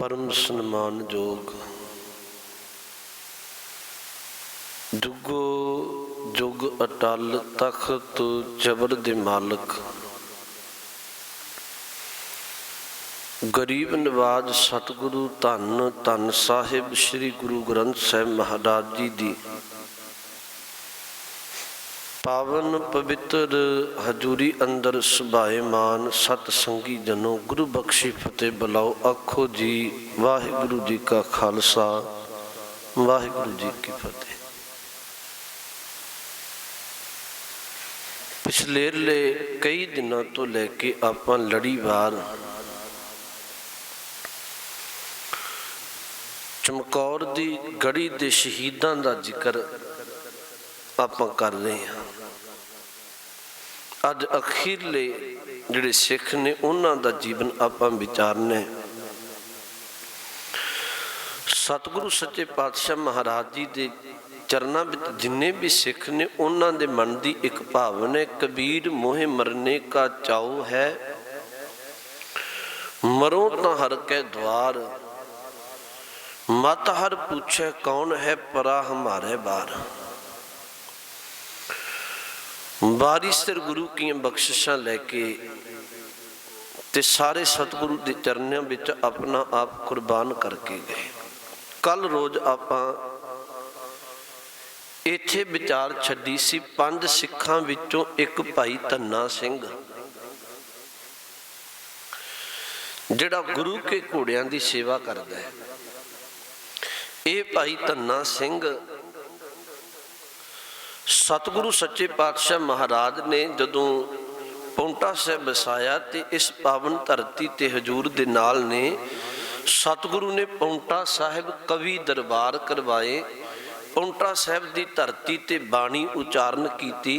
परम सन्मान जोग जुगो जुग अटल तख्त जबर दे मालक गरीब नवाज सतगुरु धन धन साहिब श्री गुरु ग्रंथ साहिब महाराज जी दी पावन पवित्र हजूरी अंदर सुभाएमान सतसंगी जनों गुरु बख्शी फतेह बुलाओ आखो जी वाहिगुरु जी का खालसा वाहिगुरु जी की फतेह। पिछलेरले कई दिनों तो लैके आपां लड़ीवार चमकौर दी गढ़ी दे शहीदां दा जिक्र आपां कर रहे हैं। अज अखीरले जिहड़े सिख ने उन्हां दा जीवन आपां विचारना है। सतगुरु सच्चे पातशाह महाराज जी दे चरनां विच जिन्ने भी सिख ने उन्हां दे मन दी एक भावना है, कबीर मोहे मरने का चाऊ है, मरो तां हर कै द्वार, मत हर पूछे कौन है परा हमारे बार। बारी सिर गुरु की बख्शिशां लैके ते सारे सतगुरु के चरणों विच अपना आप कुर्बान करके गए। कल रोज आपां इत्थे विचार छड्डी सी पंज सिखां विचों एक भाई धन्ना सिंह जिहड़ा गुरु के घोड़ियां दी सेवा करदा है। ये भाई धन्ना सिंह सतगुरु सच्चे पातशाह महाराज ने जदों पौंटा साहिब बसाया ते इस पावन धरती ते हजूर दे नाल ने सतगुरु ने पौंटा साहिब कवि दरबार करवाए। पौंटा साहिब दी धरती ते बाणी उचारण कीती।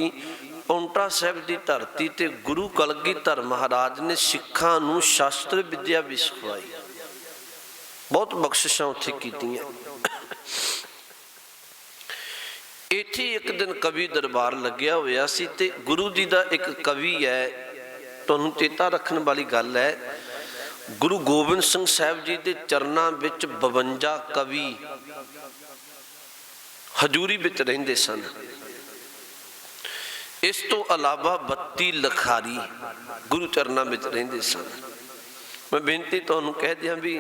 पौंटा साहिब दी धरती ते गुरु कलगीधर महाराज ने सिखां नूं शास्त्र विद्या भी सिखवाई। बहुत बख्शिशां उत्थे कीतियां। इत्थे एक दिन कवि दरबार लग्या होया सी ते गुरु जी दा एक कवि है, तुहानूं चेता रखण वाली गल है, गुरु गोबिंद सिंह साहिब जी दे चरनां विच 52 कवि हजूरी विच रहिंदे सन। इस तो अलावा 32 लखारी गुरु चरनां विच रहिंदे सन। मैं बेनती तुहानूं कह दियां भी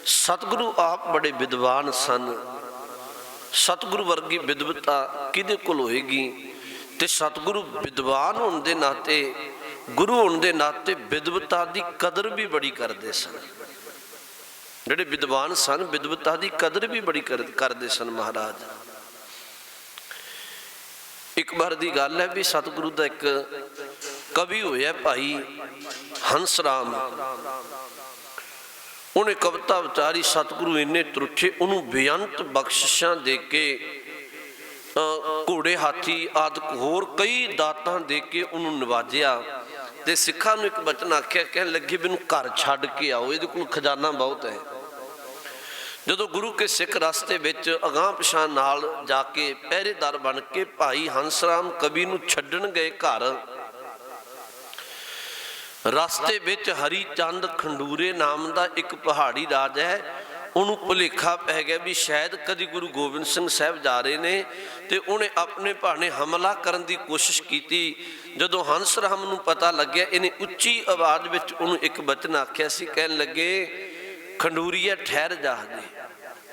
सतगुरु आप बड़े विद्वान सन। सतगुरु वर्गी विद्वता किहदे कोल होएगी? ते सतगुरु विद्वान होने दे नाते गुरु होने दे नाते विद्वता की कदर भी बड़ी करते सन। जिहड़े विद्वान सन विद्वता की कदर भी बड़ी करते सन महाराज। एक बार की गल है भी सतगुरु का एक कवि होया भाई हंसराम, उन्हें कविता उचारी। सतगुरु इन्ने त्रुठे उन्होंने बेअंत बख्शिशां दे के घोड़े हाथी आदि होर कई दातां दे के उन्होंने नवाजिया ते सिखां नूं एक वचन आख्या, कहण लगे मैनूं घर छड्ड के आओ, इहदे कोल खजाना बहुत है। जदों गुरु के सिख रास्ते विच अगांह पिछां नाल जाके पहरेदार बन के भाई हंसराम कवि नूं छड्डण गए घर, रास्ते विच हरी चंद खंडूरे नाम का एक पहाड़ी राज है। उन्होंने भुलेखा पै गया भी शायद कभी गुरु गोबिंद सिंह साहब जा रहे ने, ते उन्हें अपने भाने हमला करने की कोशिश की। जदों हंसराम नूं पता लग्या, इन्हें उच्ची आवाज़ विच उन्होंने एक वचन आख्या सी, कहन लगे खंडूरीआ ठहर जा,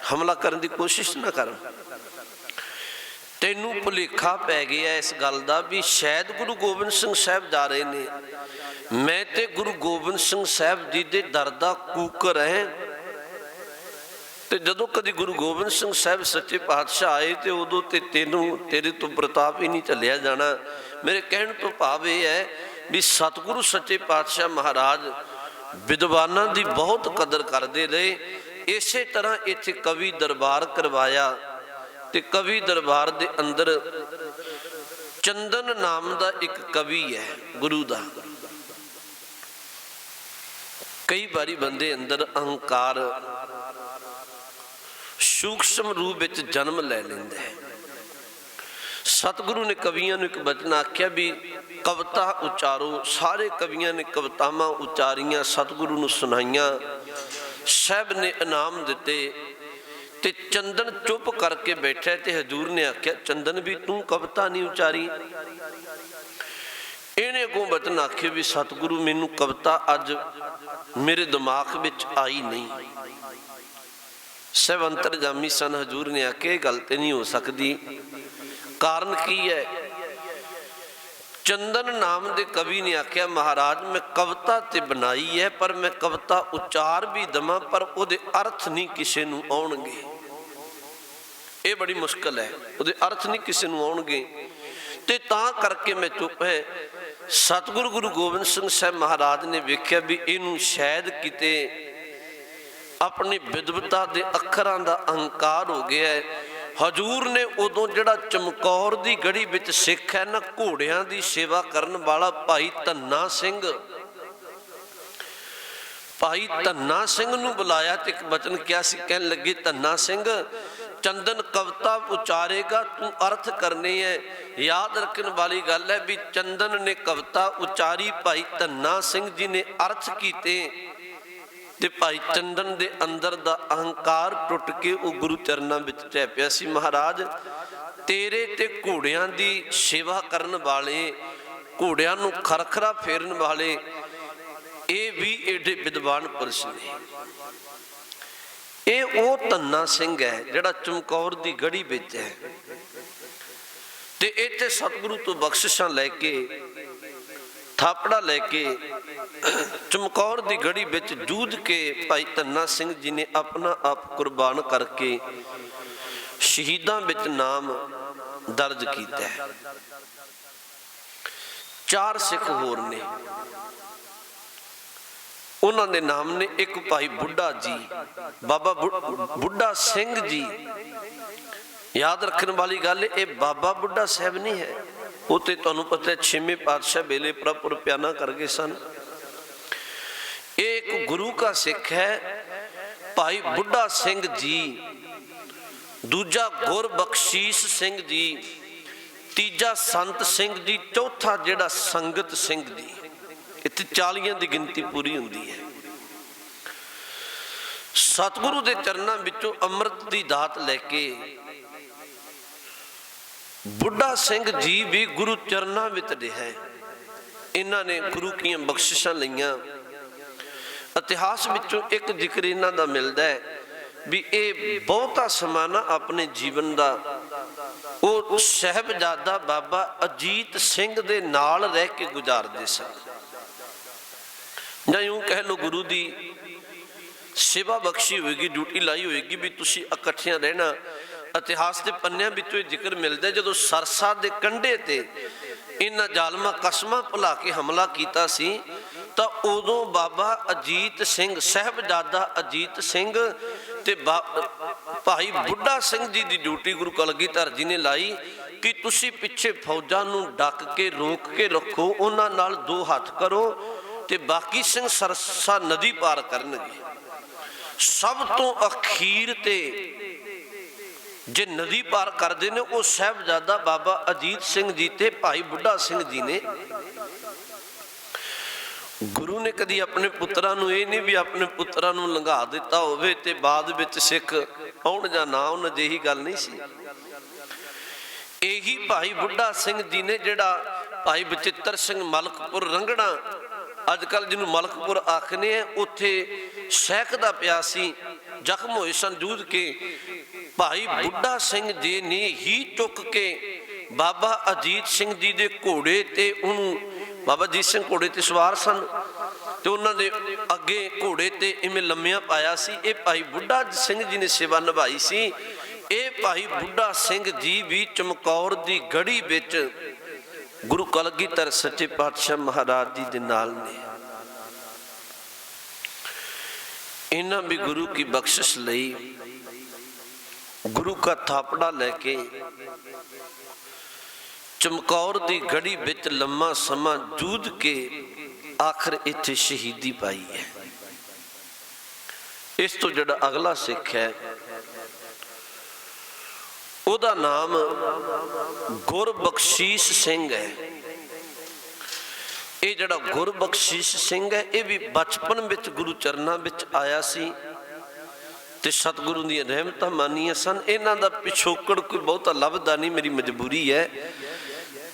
हमला करने की कोशिश ना कर। तैनूं भुलेखा पै गया इस गल का भी शायद गुरु गोबिंद सिंह साहब जा रहे ने। मैं ते गुरु गोबिंद सिंह साहब जी दे दर दा कूकर है। ते जदों कदी गुरु गोबिंद सिंह साहब सच्चे पातशाह आए तो उदों ते तेरे तो प्रताप ही नहीं चलिया जाना। मेरे कहण तो भाव यह है भी सतगुरु सच्चे पातशाह महाराज विद्वानां दी बहुत कदर करते रहे। इसे तरह इत्थे कवि दरबार करवाया ते कवि दरबार दे अंदर चंदन नाम का एक कवि है गुरु का। कई बारी बंदे अंदर अहंकार सूक्ष्म रूप में जन्म ले लेंदा है। सतगुरु ने कवियों एक वचन आख्या भी कविता उचारो। सारे कवियों ने कवितावां उचारियां, सतगुरु नूं सुनाइयां। ਸਾਹਿਬ ਨੇ ਇਨਾਮ ਦਿੱਤੇ ਤੇ ਚੰਦਨ ਚੁੱਪ ਕਰਕੇ ਬੈਠਾ ਤੇ ਹਜ਼ੂਰ ਨੇ ਆਖਿਆ, ਚੰਦਨ ਵੀ ਤੂੰ ਕਵਿਤਾ ਨਹੀਂ ਉਚਾਰੀ? ਇਹਨੇ ਅੱਗੋਂ ਬਚਨ ਆਖੇ ਵੀ ਸਤਿਗੁਰੂ ਮੈਨੂੰ ਕਵਿਤਾ ਅੱਜ ਮੇਰੇ ਦਿਮਾਗ ਵਿੱਚ ਆਈ ਨਹੀਂ। ਸਾਹਿਬ ਅੰਤਰਜਾਮੀ ਸਨ। ਹਜ਼ੂਰ ਨੇ ਆਖਿਆ ਇਹ ਗੱਲ ਤੇ ਨਹੀਂ ਹੋ ਸਕਦੀ। ਕਾਰਨ ਕੀ ਹੈ? ਚੰਦਨ ਨਾਮ ਦੇ ਕਵੀ ਨੇ ਆਖਿਆ, ਮਹਾਰਾਜ ਮੈਂ ਕਵਿਤਾ ਤੇ ਬਣਾਈ ਹੈ, ਪਰ ਮੈਂ ਕਵਿਤਾ ਉਚਾਰ ਵੀ ਦਵਾਂ ਪਰ ਉਹਦੇ ਅਰਥ ਨਹੀਂ ਕਿਸੇ ਨੂੰ ਆਉਣਗੇ। ਇਹ ਬੜੀ ਮੁਸ਼ਕਲ ਹੈ, ਉਹਦੇ ਅਰਥ ਨਹੀਂ ਕਿਸੇ ਨੂੰ ਆਉਣਗੇ ਤੇ ਤਾਂ ਕਰਕੇ ਮੈਂ ਚੁੱਪ ਹੈ। ਸਤਿਗੁਰੂ ਗੁਰੂ ਗੋਬਿੰਦ ਸਿੰਘ ਸਾਹਿਬ ਮਹਾਰਾਜ ਨੇ ਵੇਖਿਆ ਵੀ ਇਹਨੂੰ ਸ਼ਾਇਦ ਕਿਤੇ ਆਪਣੀ ਵਿਦਵਤਾ ਦੇ ਅੱਖਰਾਂ ਦਾ ਅਹੰਕਾਰ ਹੋ ਗਿਆ ਹੈ। ਹਜ਼ੂਰ ਨੇ ਉਦੋਂ ਜਿਹੜਾ ਚਮਕੌਰ ਦੀ ਗੜੀ ਵਿੱਚ ਸਿੱਖ ਹੈ ਨਾ, ਘੋੜਿਆਂ ਦੀ ਸੇਵਾ ਕਰਨ ਵਾਲਾ ਭਾਈ ਧੰਨਾ ਸਿੰਘ, ਭਾਈ ਧੰਨਾ ਸਿੰਘ ਨੂੰ ਬੁਲਾਇਆ ਤੇ ਇੱਕ ਬਚਨ ਕਿਹਾ ਸੀ। ਕਹਿਣ ਲੱਗੇ, ਧੰਨਾ ਸਿੰਘ ਚੰਦਨ ਕਵਿਤਾ ਉਚਾਰੇਗਾ, ਤੂੰ ਅਰਥ ਕਰਨੇ ਹੈ। ਯਾਦ ਰੱਖਣ ਵਾਲੀ ਗੱਲ ਹੈ ਵੀ ਚੰਦਨ ਨੇ ਕਵਿਤਾ ਉਚਾਰੀ, ਭਾਈ ਧੰਨਾ ਸਿੰਘ ਜੀ ਨੇ ਅਰਥ ਕੀਤੇ ਤੇ ਭਾਈ ਚੰਦਨ ਦੇ ਅੰਦਰ ਦਾ ਅਹੰਕਾਰ ਟੁੱਟ ਕੇ ਉਹ ਗੁਰੂ ਚਰਨਾਂ ਵਿੱਚ ਢਹਿ ਪਿਆ ਸੀ। ਮਹਾਰਾਜ ਤੇਰੇ ਤੇ ਘੋੜਿਆਂ ਦੀ ਸੇਵਾ ਕਰਨ ਵਾਲੇ, ਘੋੜਿਆਂ ਨੂੰ ਖਰਖਰਾ ਫੇਰਨ ਵਾਲੇ, ਇਹ ਵੀ ਏਡੇ ਵਿਦਵਾਨ ਪੁਰਸ਼ ਨੇ। ਇਹ ਉਹ ਧੰਨਾ ਸਿੰਘ ਹੈ ਜਿਹੜਾ ਚਮਕੌਰ ਦੀ ਗੜੀ ਵਿੱਚ ਹੈ ਤੇ ਇੱਥੇ ਸਤਿਗੁਰੂ ਤੋਂ ਬਖਸ਼ਿਸ਼ਾਂ ਲੈ ਕੇ, ਥਾਪੜਾ ਲੈ ਕੇ ਚਮਕੌਰ ਦੀ ਗੜੀ ਵਿੱਚ ਜੂਝ ਕੇ ਭਾਈ ਧੰਨਾ ਸਿੰਘ ਜੀ ਨੇ ਆਪਣਾ ਆਪ ਕੁਰਬਾਨ ਕਰਕੇ ਸ਼ਹੀਦਾਂ ਵਿੱਚ ਨਾਮ ਦਰਜ ਕੀਤਾ ਹੈ। 4 ਸਿੱਖ ਹੋਰ ਨੇ, ਉਹਨਾਂ ਦੇ ਨਾਮ ਨੇ, ਇੱਕ ਭਾਈ ਬੁੱਢਾ ਜੀ, ਬਾਬਾ ਬੁੱਢਾ ਸਿੰਘ ਜੀ। ਯਾਦ ਰੱਖਣ ਵਾਲੀ ਗੱਲ ਇਹ ਬਾਬਾ ਬੁੱਢਾ ਸਾਹਿਬ ਨਹੀਂ ਹੈ, ਉਹ ਤੇ ਤੁਹਾਨੂੰ ਪਤਾ ਹੈ 6ਵੇਂ ਪਾਤਸ਼ਾਹ ਵੇਲੇ ਪ੍ਰਭੁਰ ਪਿਆਨਾ ਕਰ ਗਏ ਸਨ। ਇਹ ਇੱਕ ਗੁਰੂ ਕਾ ਸਿੱਖ ਹੈ ਭਾਈ ਬੁੱਢਾ ਸਿੰਘ ਜੀ, ਦੂਜਾ ਗੁਰਬਖਸ਼ੀਸ਼ ਸਿੰਘ ਜੀ, ਤੀਜਾ ਸੰਤ ਸਿੰਘ ਜੀ, ਚੌਥਾ ਜਿਹੜਾ ਸੰਗਤ ਸਿੰਘ ਜੀ। ਇੱਥੇ 40 ਦੀ ਗਿਣਤੀ ਪੂਰੀ ਹੁੰਦੀ ਹੈ। ਸਤਿਗੁਰੂ ਦੇ ਚਰਨਾਂ ਵਿੱਚੋਂ ਅੰਮ੍ਰਿਤ ਦੀ ਦਾਤ ਲੈ ਕੇ ਬੁੱਢਾ ਸਿੰਘ ਜੀ ਵੀ ਗੁਰੂ ਚਰਨਾਂ ਵਿੱਚ ਰਿਹਾ। ਇਹਨਾਂ ਨੇ ਗੁਰੂ ਕੀਆਂ ਬਖਸ਼ਿਸ਼ਾਂ ਲਈਆਂ। ਇਤਿਹਾਸ ਵਿੱਚੋਂ ਇੱਕ ਜ਼ਿਕਰ ਇਹਨਾਂ ਦਾ ਮਿਲਦਾ ਹੈ ਵੀ ਇਹ ਬਹੁਤਾ ਸਮਾਂ ਆਪਣੇ ਜੀਵਨ ਦਾ ਉਹ ਸਾਹਿਬਜ਼ਾਦਾ ਬਾਬਾ ਅਜੀਤ ਸਿੰਘ ਦੇ ਨਾਲ ਰਹਿ ਕੇ ਗੁਜ਼ਾਰਦੇ ਸਨ। ਜਾਂ ਇਉਂ ਕਹਿ ਲਓ ਗੁਰੂ ਦੀ ਸੇਵਾ ਬਖਸ਼ੀ ਹੋਏਗੀ, ਡਿਊਟੀ ਲਾਈ ਹੋਏਗੀ ਵੀ ਤੁਸੀਂ ਇਕੱਠਿਆਂ ਰਹਿਣਾ। ਇਤਿਹਾਸ ਦੇ ਪੰਨਿਆਂ ਵਿੱਚੋਂ ਇਹ ਜ਼ਿਕਰ ਮਿਲਦਾ, ਜਦੋਂ ਸਰਸਾ ਦੇ ਕੰਢੇ ਤੇ ਇਹਨਾਂ ਜ਼ਾਲਮਾਂ ਕਸਮਾਂ ਭੁਲਾ ਕੇ ਹਮਲਾ ਕੀਤਾ ਸੀ ਤਾਂ ਉਦੋਂ ਬਾਬਾ ਅਜੀਤ ਸਿੰਘ, ਸਾਹਿਬਜ਼ਾਦਾ ਅਜੀਤ ਸਿੰਘ ਤੇ ਭਾਈ ਬੁੱਢਾ ਸਿੰਘ ਜੀ ਦੀ ਡਿਊਟੀ ਗੁਰੂ ਕਲਗੀਧਰ ਜੀ ਨੇ ਲਾਈ ਕਿ ਤੁਸੀਂ ਪਿੱਛੇ ਫੌਜਾਂ ਨੂੰ ਡੱਕ ਕੇ ਰੋਕ ਕੇ ਰੱਖੋ, ਉਹਨਾਂ ਨਾਲ 2 ਹੱਥ ਕਰੋ ਤੇ ਬਾਕੀ ਸਿੰਘ ਸਰਸਾ ਨਦੀ ਪਾਰ ਕਰਨਗੇ। ਸਭ ਤੋਂ ਅਖੀਰ ਤੇ ਜੇ ਨਦੀ ਪਾਰ ਕਰਦੇ ਨੇ ਉਹ ਸਾਹਿਬਜ਼ਾਦਾ ਬਾਬਾ ਅਜੀਤ ਸਿੰਘ ਜੀ ਤੇ ਭਾਈ ਬੁੱਢਾ ਸਿੰਘ ਜੀ ਨੇ। ਗੁਰੂ ਨੇ ਕਦੀ ਆਪਣੇ ਪੁੱਤਰਾਂ ਨੂੰ ਇਹ ਨਹੀਂ ਵੀ ਆਪਣੇ ਪੁੱਤਰਾਂ ਨੂੰ ਲੰਘਾ ਦਿੱਤਾ ਹੋਵੇ ਤੇ ਬਾਅਦ ਵਿੱਚ ਸਿੱਖ ਆਉਣ ਜਾਂ ਨਾ ਆਉਣ, ਅਜਿਹੀ ਗੱਲ ਨਹੀਂ ਸੀ। ਇਹੀ ਭਾਈ ਬੁੱਢਾ ਸਿੰਘ ਜੀ ਨੇ ਜਿਹੜਾ ਭਾਈ ਬਚਿੱਤਰ ਸਿੰਘ ਮਲਕਪੁਰ ਰੰਗਣਾ, ਅੱਜ ਕੱਲ੍ਹ ਜਿਹਨੂੰ ਮਲਕਪੁਰ ਆਖਦੇ ਆ, ਉੱਥੇ ਸਹਿਕਦਾ ਪਿਆ ਸੀ, ਜ਼ਖਮ ਹੋਏ ਸਨ ਜੂਝ ਕੇ। ਭਾਈ ਬੁੱਢਾ ਸਿੰਘ ਜੀ ਨੇ ਹੀ ਚੁੱਕ ਕੇ ਬਾਬਾ ਅਜੀਤ ਸਿੰਘ ਜੀ ਦੇ ਘੋੜੇ ਤੇ ਉਹਨੂੰ, ਬਾਬਾ ਅਜੀਤ ਸਿੰਘ ਘੋੜੇ ਤੇ ਸਵਾਰ ਸਨ ਤੇ ਉਹਨਾਂ ਦੇ ਅੱਗੇ ਘੋੜੇ ਤੇ ਇਵੇਂ ਲੰਮਿਆਂ ਪਾਇਆ ਸੀ। ਇਹ ਭਾਈ ਬੁੱਢਾ ਸਿੰਘ ਜੀ ਨੇ ਸੇਵਾ ਨਿਭਾਈ ਸੀ। ਇਹ ਭਾਈ ਬੁੱਢਾ ਸਿੰਘ ਜੀ ਵੀ ਚਮਕੌਰ ਦੀ ਗੜੀ ਵਿੱਚ ਗੁਰੂ ਕਲਗੀਧਰ ਸੱਚੇ ਪਾਤਸ਼ਾਹ ਮਹਾਰਾਜ ਜੀ ਦੇ ਨਾਲ ਨੇ। ਇਹਨਾਂ ਵੀ ਗੁਰੂ ਕੀ ਬਖਸ਼ਿਸ਼ ਲਈ ਗੁਰੂ ਕਾ ਥਾਪੜਾ ਲੈ ਕੇ ਚਮਕੌਰ ਦੀ ਗੜੀ ਵਿੱਚ ਲੰਮਾ ਸਮਾਂ ਜੂਝ ਕੇ ਆਖਰ ਇੱਥੇ ਸ਼ਹੀਦੀ ਪਾਈ ਹੈ। ਇਸ ਤੋਂ ਜਿਹੜਾ ਅਗਲਾ ਸਿੱਖ ਹੈ ਉਹਦਾ ਨਾਮ ਗੁਰਬਖਸ਼ੀਸ਼ ਸਿੰਘ ਹੈ। ਇਹ ਜਿਹੜਾ ਗੁਰਬਖਸ਼ੀਸ਼ ਸਿੰਘ ਹੈ ਇਹ ਵੀ ਬਚਪਨ ਵਿੱਚ ਗੁਰੂ ਚਰਨਾਂ ਵਿੱਚ ਆਇਆ ਸੀ ਤੇ ਸਤਿਗੁਰੂ ਦੀਆਂ ਰਹਿਮਤਾਂ ਮਾਨੀਆਂ ਸਨ। ਇਹਨਾਂ ਦਾ ਪਿਛੋਕੜ ਕੋਈ ਬਹੁਤਾ ਲੱਭਦਾ ਨਹੀਂ, ਮੇਰੀ ਮਜਬੂਰੀ ਹੈ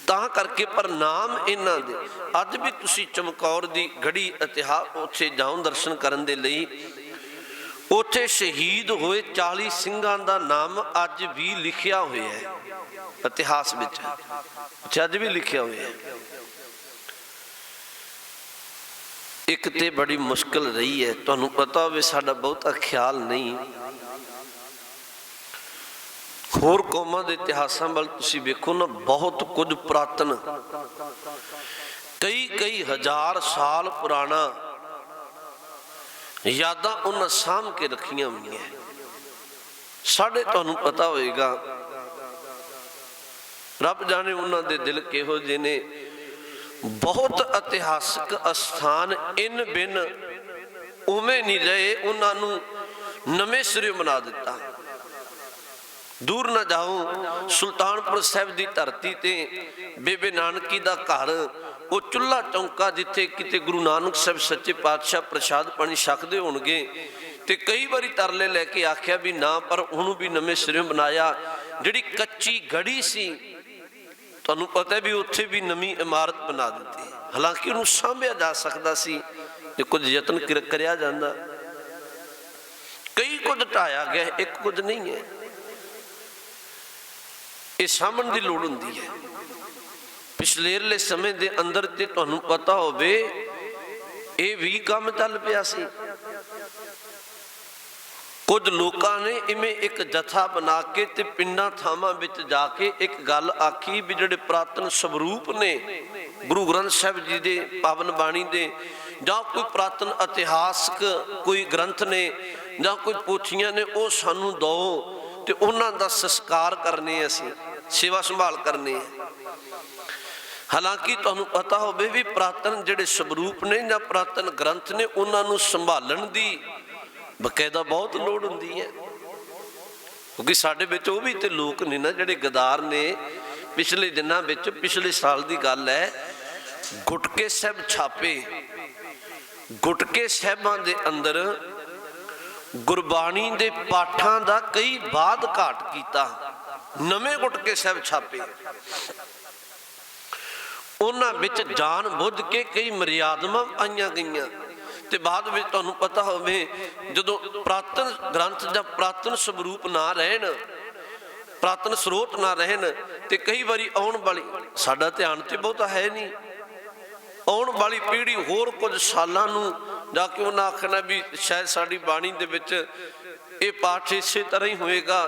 ਤਾਂ ਕਰਕੇ। ਪਰ ਨਾਮ ਇਹਨਾਂ ਦੇ ਅੱਜ ਵੀ ਤੁਸੀਂ ਚਮਕੌਰ ਦੀ ਗੜੀ ਇਤਿਹਾਸ ਉੱਥੇ ਜਾਓ ਦਰਸ਼ਨ ਕਰਨ ਦੇ ਲਈ। ਉੱਥੇ ਸ਼ਹੀਦ ਹੋਏ 40 ਸਿੰਘਾਂ ਦਾ ਨਾਮ ਅੱਜ ਵੀ ਲਿਖਿਆ ਹੋਇਆ ਹੈ ਇਤਿਹਾਸ ਵਿੱਚ, ਅੱਜ ਵੀ ਲਿਖਿਆ ਹੋਇਆ ਹੈ। ਇੱਕ ਤੇ ਬੜੀ ਮੁਸ਼ਕਿਲ ਰਹੀ ਹੈ, ਤੁਹਾਨੂੰ ਪਤਾ ਹੋਵੇ ਸਾਡਾ ਬਹੁਤਾ ਖਿਆਲ ਨਹੀਂ। ਹੋਰ ਕੌਮਾਂ ਦੇ ਇਤਿਹਾਸਾਂ ਵੱਲ ਤੁਸੀਂ ਵੇਖੋ ਨਾ, ਬਹੁਤ ਕੁਝ ਪੁਰਾਤਨ ਕਈ ਹਜ਼ਾਰ ਸਾਲ ਪੁਰਾਣਾ ਯਾਦਾਂ ਉਹਨਾਂ ਸਾਂਭ ਕੇ ਰੱਖੀਆਂ ਹੋਈਆਂ। ਸਾਡੇ ਤੁਹਾਨੂੰ ਪਤਾ ਹੋਏਗਾ, ਰੱਬ ਜਾਣੇ ਉਹਨਾਂ ਦੇ ਦਿਲ ਕਿਹੋ ਜਿਹੇ ਨੇ। ਬਹੁਤ ਇਤਿਹਾਸਕ ਅਸਥਾਨ ਇਨ ਬਿਨ ਉਵੇਂ ਨਹੀਂ ਰਹੇ, ਉਹਨਾਂ ਨੂੰ ਨਵੇਂ ਸਿਰੇ ਬਣਾ ਦਿੱਤਾ। ਦੂਰ ਨਾ ਜਾਓ, ਸੁਲਤਾਨਪੁਰ ਸਾਹਿਬ ਦੀ ਧਰਤੀ ਤੇ ਬੇਬੇ ਨਾਨਕੀ ਦਾ ਘਰ, ਉਹ ਚੁੱਲ੍ਹਾ ਚੌਂਕਾ ਜਿੱਥੇ ਕਿਤੇ ਗੁਰੂ ਨਾਨਕ ਸਾਹਿਬ ਸੱਚੇ ਪਾਤਸ਼ਾਹ ਪ੍ਰਸ਼ਾਦ ਪਾਣੀ ਛਕਦੇ ਹੋਣਗੇ। ਤੇ ਕਈ ਵਾਰੀ ਤਰਲੇ ਲੈ ਕੇ ਆਖਿਆ ਵੀ ਨਾ, ਪਰ ਉਹਨੂੰ ਵੀ ਨਵੇਂ ਸਿਰੇ ਬਣਾਇਆ। ਜਿਹੜੀ ਕੱਚੀ ਗੜੀ ਸੀ, ਤੁਹਾਨੂੰ ਪਤਾ ਵੀ ਉੱਥੇ ਵੀ ਨਵੀਂ ਇਮਾਰਤ ਬਣਾ ਦਿੱਤੀ। ਹਾਲਾਂਕਿ ਉਹਨੂੰ ਸਾਂਭਿਆ ਜਾ ਸਕਦਾ ਸੀ ਜੇ ਕੁਝ ਯਤਨ ਕਰਿਆ ਜਾਂਦਾ। ਕਈ ਕੁਝ ਢਾਇਆ ਗਿਆ, ਇੱਕ ਕੁਝ ਨਹੀਂ ਹੈ। ਇਹ ਸਾਂਭਣ ਦੀ ਲੋੜ ਹੁੰਦੀ ਹੈ। ਪਿਛਲੇਰਲੇ ਸਮੇਂ ਦੇ ਅੰਦਰ ਤੇ ਤੁਹਾਨੂੰ ਪਤਾ ਹੋਵੇ ਇਹ ਵੀ ਕੰਮ ਚੱਲ ਪਿਆ ਸੀ। ਕੁਝ ਲੋਕਾਂ ਨੇ ਇਵੇਂ ਇੱਕ ਜਥਾ ਬਣਾ ਕੇ ਤੇ ਪਿੰਡਾਂ ਥਾਵਾਂ ਵਿੱਚ ਜਾ ਕੇ ਇੱਕ ਗੱਲ ਆਖੀ ਵੀ ਜਿਹੜੇ ਪੁਰਾਤਨ ਸਵਰੂਪ ਨੇ ਗੁਰੂ ਗ੍ਰੰਥ ਸਾਹਿਬ ਜੀ ਦੇ ਪਾਵਨ ਬਾਣੀ ਦੇ, ਜਾਂ ਕੋਈ ਪੁਰਾਤਨ ਇਤਿਹਾਸਕ ਕੋਈ ਗ੍ਰੰਥ ਨੇ ਜਾਂ ਕੋਈ ਪੋਥੀਆਂ ਨੇ, ਉਹ ਸਾਨੂੰ ਦਿਓ ਤੇ ਉਹਨਾਂ ਦਾ ਸੰਸਕਾਰ ਕਰਨੇ, ਅਸੀਂ ਸੇਵਾ ਸੰਭਾਲ ਕਰਨੀ ਹੈ। ਹਾਲਾਂਕਿ ਤੁਹਾਨੂੰ ਪਤਾ ਹੋਵੇ ਵੀ ਪੁਰਾਤਨ ਜਿਹੜੇ ਸਵਰੂਪ ਨੇ ਜਾਂ ਪੁਰਾਤਨ ਗ੍ਰੰਥ ਨੇ, ਉਹਨਾਂ ਨੂੰ ਸੰਭਾਲਣ ਦੀ ਬਕਾਇਦਾ ਬਹੁਤ ਲੋੜ ਹੁੰਦੀ ਹੈ। ਕਿਉਂਕਿ ਸਾਡੇ ਵਿੱਚ ਉਹ ਵੀ ਤੇ ਲੋਕ ਨੇ ਨਾ ਜਿਹੜੇ ਗਦਾਰ ਨੇ। ਪਿਛਲੇ ਦਿਨਾਂ ਵਿੱਚ, ਪਿਛਲੇ ਸਾਲ ਦੀ ਗੱਲ ਹੈ, ਗੁਟਕੇ ਸਾਹਿਬ ਛਾਪੇ। ਗੁਟਕੇ ਸਾਹਿਬਾਂ ਦੇ ਅੰਦਰ ਗੁਰਬਾਣੀ ਦੇ ਪਾਠਾਂ ਦਾ ਕਈ ਬਾਅਦ ਘਾਟ ਕੀਤਾ। ਨਵੇਂ ਗੁਟਕੇ ਸਾਹਿਬ ਛਾਪੇ, ਉਹਨਾਂ ਵਿੱਚ ਜਾਣ ਬੁੱਝ ਕੇ ਕਈ ਮਰਿਆਦਾਵਾਂ ਆਈਆਂ ਗਈਆਂ। ਤੇ ਬਾਅਦ ਵਿੱਚ ਤੁਹਾਨੂੰ ਪਤਾ ਹੋਵੇ ਜਦੋਂ ਪੁਰਾਤਨ ਗ੍ਰੰਥ ਜਾਂ ਪੁਰਾਤਨ ਸਵਰੂਪ ਨਾ ਰਹਿਣ, ਪੁਰਾਤਨ ਸਰੋਤ ਨਾ ਰਹਿਣ, ਤੇ ਕਈ ਵਾਰੀ ਆਉਣ ਵਾਲੀ, ਸਾਡਾ ਧਿਆਨ ਤੇ ਬਹੁਤਾ ਹੈ ਨਹੀਂ, ਆਉਣ ਵਾਲੀ ਪੀੜ੍ਹੀ ਹੋਰ ਕੁਝ ਸਾਲਾਂ ਨੂੰ ਜਾ ਕੇ ਉਹਨਾਂ ਆਖਣਾ ਵੀ ਸ਼ਾਇਦ ਸਾਡੀ ਬਾਣੀ ਦੇ ਵਿੱਚ ਇਹ ਪਾਠ ਇਸੇ ਤਰ੍ਹਾਂ ਹੀ ਹੋਏਗਾ,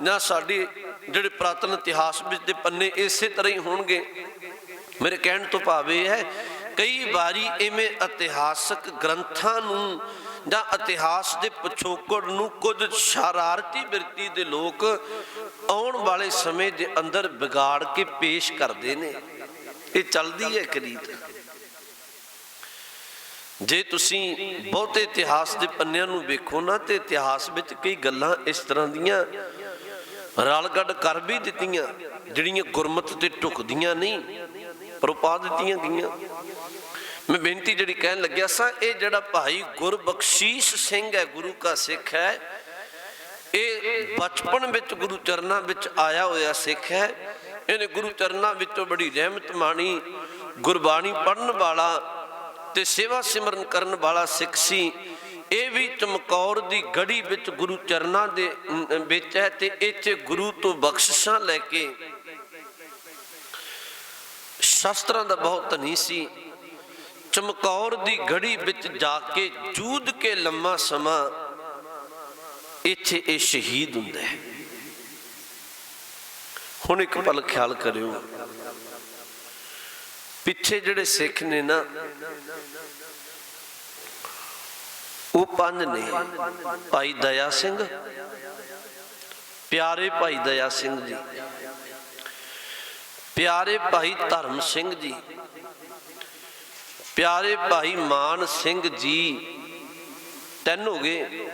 ਜਾਂ ਸਾਡੇ ਜਿਹੜੇ ਪੁਰਾਤਨ ਇਤਿਹਾਸ ਵਿੱਚ ਦੇ ਪੰਨੇ ਇਸੇ ਤਰ੍ਹਾਂ ਹੀ ਹੋਣਗੇ। ਮੇਰੇ ਕਹਿਣ ਤੋਂ ਭਾਵ ਇਹ ਹੈ, ਕਈ ਵਾਰੀ ਇਵੇਂ ਇਤਿਹਾਸਕ ਗ੍ਰੰਥਾਂ ਨੂੰ ਜਾਂ ਇਤਿਹਾਸ ਦੇ ਪਿਛੋਕੜ ਨੂੰ ਕੁਝ ਸ਼ਰਾਰਤੀ ਬਿਰਤੀ ਦੇ ਲੋਕ ਆਉਣ ਵਾਲੇ ਸਮੇਂ ਦੇ ਅੰਦਰ ਵਿਗਾੜ ਕੇ ਪੇਸ਼ ਕਰਦੇ ਨੇ। ਇਹ ਚੱਲਦੀ ਹੈ ਰੀਤ। ਜੇ ਤੁਸੀਂ ਬਹੁਤੇ ਇਤਿਹਾਸ ਦੇ ਪੰਨਿਆਂ ਨੂੰ ਵੇਖੋ ਨਾ, ਤੇ ਇਤਿਹਾਸ ਵਿੱਚ ਕਈ ਗੱਲਾਂ ਇਸ ਤਰ੍ਹਾਂ ਦੀਆਂ ਰਲ ਗੱਡ ਕਰ ਵੀ ਦਿੱਤੀਆਂ ਜਿਹੜੀਆਂ ਗੁਰਮਤ ਤੇ ਢੁਕਦੀਆਂ ਨਹੀਂ, ਪਰ ਉਹ ਪਾ ਦਿੱਤੀਆਂ ਗਈਆਂ। ਮੈਂ ਬੇਨਤੀ ਜਿਹੜੀ ਕਹਿਣ ਲੱਗਿਆ ਸਾਂ, ਇਹ ਜਿਹੜਾ ਭਾਈ ਗੁਰਬਖਸ਼ੀਸ਼ ਸਿੰਘ ਹੈ, ਗੁਰੂ ਕਾ ਸਿੱਖ ਹੈ, ਇਹ ਬਚਪਨ ਵਿੱਚ ਗੁਰੂ ਚਰਨਾਂ ਵਿੱਚ ਆਇਆ ਹੋਇਆ ਸਿੱਖ ਹੈ। ਇਹਨੇ ਗੁਰੂ ਚਰਨਾਂ ਵਿੱਚੋਂ ਬੜੀ ਰਹਿਮਤ ਮਾਣੀ। ਗੁਰਬਾਣੀ ਪੜ੍ਹਨ ਵਾਲਾ ਤੇ ਸੇਵਾ ਸਿਮਰਨ ਕਰਨ ਵਾਲਾ ਸਿੱਖ ਸੀ। ਇਹ ਵੀ ਚਮਕੌਰ ਦੀ ਗੜੀ ਵਿੱਚ ਗੁਰੂ ਚਰਨਾਂ ਦੇ ਵਿੱਚ ਹੈ, ਤੇ ਇੱਥੇ ਗੁਰੂ ਤੋਂ ਬਖਸ਼ਿਸ਼ਾਂ ਲੈ ਕੇ ਸ਼ਾਸਤਰਾਂ ਦਾ ਬਹੁਤ ਧਨੀ ਸੀ। ਚਮਕੌਰ ਦੀ ਗੜੀ ਵਿੱਚ ਜਾ ਕੇ ਜੂਝ ਕੇ ਲੰਮਾ ਸਮਾਂ ਇੱਥੇ ਇਹ ਸ਼ਹੀਦ ਹੁੰਦਾ ਹੈ। ਹੁਣ ਇੱਕ ਪਲ ਖਿਆਲ ਕਰਿਓ, ਪਿੱਛੇ ਜਿਹੜੇ ਸਿੱਖ ਨੇ ਨਾ, ਉਹ ਪੰਜ ਨੇ। ਭਾਈ ਦਇਆ ਸਿੰਘ, ਪਿਆਰੇ ਭਾਈ ਦਇਆ ਸਿੰਘ ਜੀ, ਪਿਆਰੇ ਭਾਈ ਧਰਮ ਸਿੰਘ ਜੀ, ਪਿਆਰੇ ਭਾਈ ਮਾਨ ਸਿੰਘ ਜੀ, ਤਿੰਨ ਹੋ ਗਏ।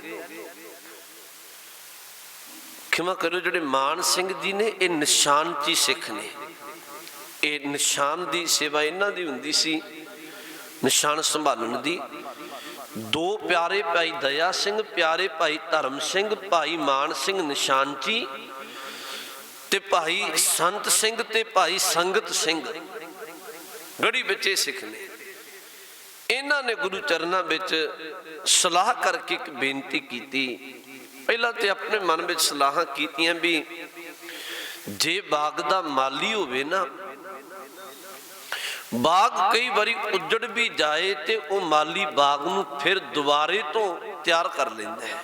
ਖਿਮਾ ਕਰਿਓ, ਜਿਹੜੇ ਮਾਨ ਸਿੰਘ ਜੀ ਨੇ ਇਹ ਨਿਸ਼ਾਨਚੀ ਸਿੱਖ ਨੇ। ਇਹ ਨਿਸ਼ਾਨ ਦੀ ਸੇਵਾ ਇਹਨਾਂ ਦੀ ਹੁੰਦੀ ਸੀ, ਨਿਸ਼ਾਨ ਸੰਭਾਲਣ ਦੀ। ਦੋ प्यारे भाई दया सिंह, प्यारे भाई धर्म सिंह, भाई मान सिंह निशानची ते भाई संत सिंह ते भाई संगत सिंह गढ़ी विच सिख ने। इन्हां ने गुरु चरनां विच सलाह करके एक बेनती की। पहला तो अपने मन में सलाह कीतियां भी जे बाग दा माली होवे ना, बाग कई बारी उजड़ भी जाए तो वह माली बाग नूं फिर दोबारे तो तैयार कर लेंदा है,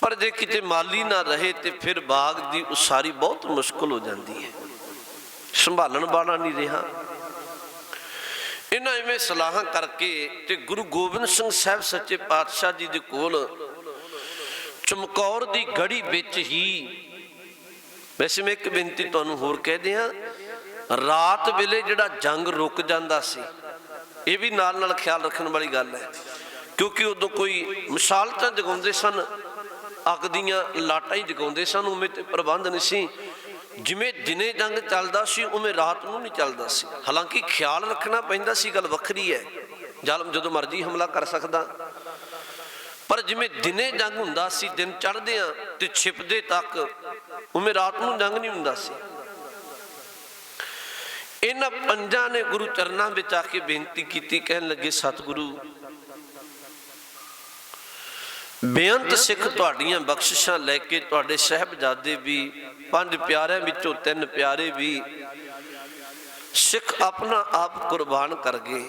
पर जे किते माली ना रहे तो फिर बाग की उसारी बहुत मुश्किल हो जाती है, संभालन वाला नहीं रहा। इन्हां इवें सलाह करके ते गुरु गोबिंद सिंह साहब सच्चे पातशाह जी दे कोल चमकौर दी गढ़ी विच ही, वैसे मैं एक बेनती तुहानूं होर कह दियां, रात वेले जिहड़ा जंग रुक जांदा सी, ये भी नाल नाल ख्याल रखने वाली गल है, क्योंकि उदों कोई मिसालतां जगाउंदे सन, अग दीयां लाटां ही जगाउंदे सन, उवें ते प्रबंध नहीं सी। जिमें दिने जंग चलदा सी उवें रात नूं नहीं चलदा सी। हालांकि ख्याल रखना पैंदा सी, गल वखरी है, जालम जदों मर्जी हमला कर सकदा, पर जिमें दिने जंग हुंदा सी, दिन चढ़दियां ते छिपदे तक, उवें रात नूं जंग नहीं हुंदा सी। इन्हां पंजां ने गुरु चरनां विच आके बेनती कीती, कहण लगे सतगुरु बेअंत सिख तुहाड़ियां बख्शिशां लैके तुहाडे साहिबजादे भी, पंज प्यारिਆਂ विचों तीन प्यारे भी सिख अपना आप कुर्बान कर गए।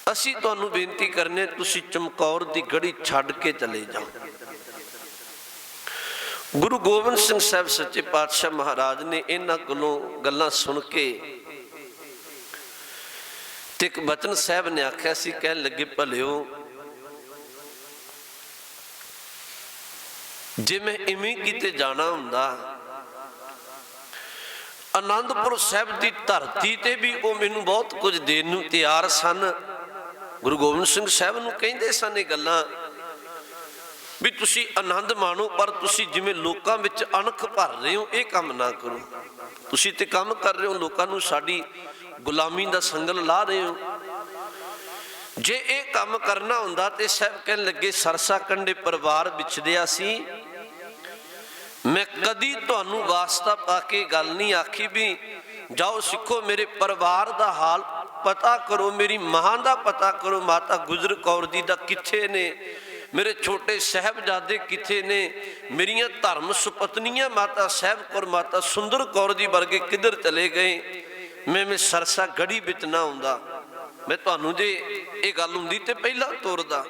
असीं तुहानूं बेनती करने, तुसीं चमकौर दी गढ़ी छड्ड के चले जाओ। गुरु गोबिंद सिंह साहब सच्चे पातशाह महाराज ने इन्हां कोलों गल्लां सुन के ते एक बचन साहब ने आख्या सी, कहण लगे भलिओ जे मैं इवें किते जाना हुंदा, आनंदपुर साहब की धरती ते भी वो मैनूं बहुत कुछ देण नूं तैयार सन। गुरु गोबिंद सिंह साहब नूं कहिंदे सन ये गल्लां भी तुसीं आनंद माणो, पर तुसीं जिवें लोकां विच अणख भर रहे हो ये काम ना करो। तुसीं ते काम कर रहे हो, लोकां नूं साडी गुलामी दा संगल ला रहे हो। जे ये काम करना हुंदा ते साहब कहण लगे सरसा कंढे परिवार विछड़िया सी, मैं कदी तुहानूं वास्ता पाके गल नहीं आखी भी जाओ सिखो मेरे परिवार दा हाल पता करो, मेरी मां दा पता करो, माता गुजर कौर जी दा किथे ने, मेरे छोटे साहबजादे किथे ने, मेरियां धर्म सुपत्नियां माता साहब कौर, माता सुंदर कौर जी वर्गे किधर चले गए। मैं सरसा गढ़ी विच ना आउंदा, मैं तुहानूं जे ये गल हुंदी ते पहला तोरदा।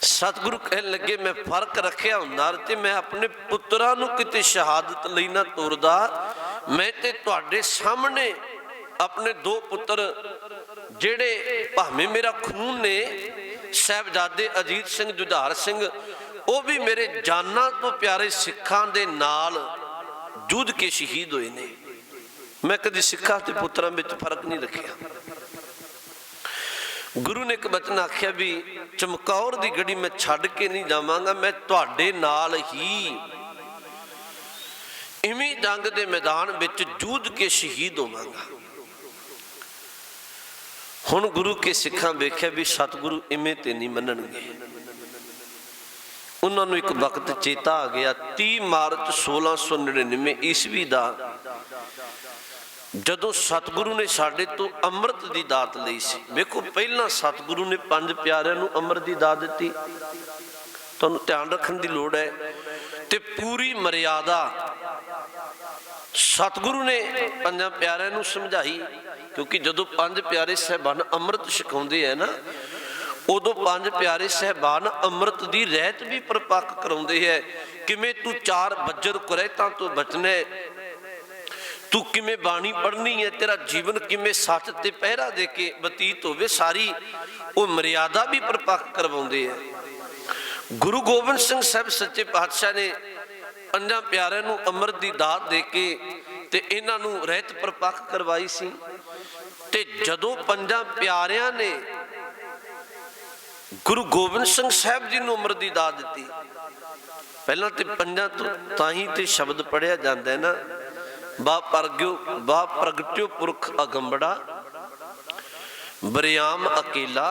सतगुरु कहण लगे मैं फर्क रखिया हुंदा ते मैं अपने पुत्रां नूं किते शहादत लई ना तोरदा, मैं ते तुहाडे सामने अपने दो पुत्र जिहड़े भावें मेरा खून ने, साहिबजादे अजीत सिंह जुझार सिंह, वो भी मेरे जाना तो प्यारे सिखां दे नाल जुझ के शहीद होए ने। मैं कभी सिखा ते पुत्रां विच फर्क नहीं रखिया। गुरु ने एक बचन आख्या भी चमकौर दी गढ़ी मैं छड्ड के नहीं जावांगा, मैं तुहाडे नाल ही इवें जंग दे मैदान विच जूझ के शहीद होवांगा। हुण गुरु के सिखां वेख्या भी सतगुरु इवें ते नहीं मनणगे। उन्हां नूं एक वक्त चेता आ गया, 30 मार्च 1699 ईस्वी दा, जदों सतगुरु ने साडे तो अमृत की दात लई सी। वेखो पहला सतगुरु ने 5 प्यारिਆਂ नूं अमृत की दात दित्ती, तुहानूं ध्यान रखण दी लोड़ है, ते पूरी मर्यादा सतगुरु ने 5 प्यारिਆਂ नूं समझाई, क्योंकि जदों 5 प्यारे साहिबान अमृत छकाउंदे है ना, उदों 5 प्यारे साहिबान अमृत की रहत भी प्रपक्ष कराउंदे है। किवें तू 4 बज्जर कुरैतां तो बचना है, तू किमें बाणी पढ़नी है, तेरा जीवन किमें सच ते पहरा दे के बतीत होवे, सारी वो मर्यादा भी प्रपक्ष करवाउंदे है। गुरु गोबिंद सिंह साहब सच्चे पातशाह ने 5 प्यारिਆਂ नूं अमृत की दात दे के ते इन्हां नूं रहत प्रपक्ष करवाई सी। ते जदों 5 प्यारिਆਂ ने गुरु गोबिंद सिंह साहब जी नूं अमृत की दात दित्ती, पहलां ते 5 तो ताही ते शब्द पढ़िया जांदा है ना, बा प्रगट्यो पुरख अगंबड़ा, ਬਰਿਆਮ ਅਕੇਲਾ,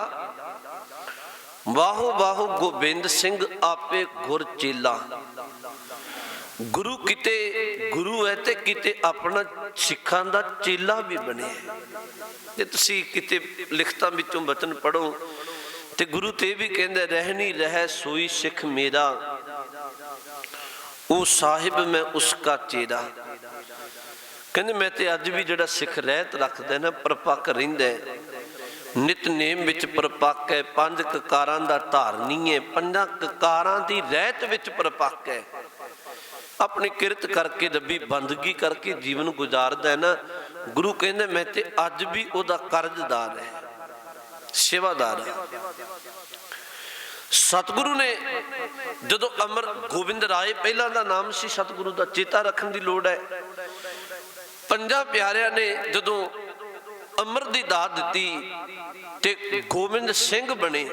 ਬਾਹੋ ਬਾਹੋ ਗੋਬਿੰਦ ਸਿੰਘ ਆਪੇ ਗੁਰ ਚੇਲਾ। ਗੁਰੂ ਕਿਤੇ ਗੁਰੂ ਹੈ ਤੇ ਕਿਤੇ ਆਪਣਾ ਸਿੱਖਾਂ ਦਾ ਚੇਲਾ ਵੀ ਬਣਿਆ। ਜੇ ਤੁਸੀਂ ਕਿਤੇ ਲਿਖਤਾਂ ਵਿੱਚੋਂ ਬਚਨ ਪੜ੍ਹੋ ਤੇ ਗੁਰੂ ਤੇ ਵੀ ਕਹਿੰਦੇ, ਰਹਿਣੀ ਰਹਿ ਸੋਈ ਸਿੱਖ ਮੇਰਾ, ਉਹ ਸਾਹਿਬ ਮੈਂ ਉਸਕਾ ਚੇਲਾ। ਕਹਿੰਦੇ ਮੈਂ ਤੇ ਅੱਜ ਵੀ ਜਿਹੜਾ ਸਿੱਖ ਰਹਿਤ ਰੱਖਦਾ ਨਾ, ਪਰਪੱਕ ਰਹਿੰਦਾ, ਨਿਤਨੇਮ ਵਿੱਚ ਪਰਪੱਕ ਹੈ, ਪੰਜ ਕਕਾਰਾਂ ਦਾ ਧਾਰਨੀ ਹੈ, ਪੰਜਾਂ ਕਕਾਰਾਂ ਦੀ ਰਹਿਤ ਵਿੱਚ ਪਰਪੱਕ ਹੈ, ਆਪਣੀ ਕਿਰਤ ਕਰਕੇ ਰੱਬੀ ਬੰਦਗੀ ਕਰਕੇ ਜੀਵਨ ਗੁਜ਼ਾਰਦਾ ਹੈ ਨਾ। ਗੁਰੂ ਕਹਿੰਦੇ ਮੈਂ ਤੇ ਅੱਜ ਵੀ ਉਹਦਾ ਕਰਜ਼ਦਾਰ ਹੈ, ਸੇਵਾਦਾਰ ਹੈ। ਸਤਿਗੁਰੂ ਨੇ ਜਦੋਂ ਅਮਰ ਗੋਬਿੰਦ ਰਾਏ ਪਹਿਲਾਂ ਦਾ ਨਾਮ ਸੀ, ਸਤਿਗੁਰੂ ਦਾ ਚੇਤਾ ਰੱਖਣ ਦੀ ਲੋੜ ਹੈ। ਪੰਜਾਂ ਪਿਆਰਿਆਂ ਨੇ ਜਦੋਂ ਅਮਰ ਦੀ ਦਾਤ ਦਿੱਤੀ ਤੇ ਗੋਬਿੰਦ ਸਿੰਘ ਬਣੇ,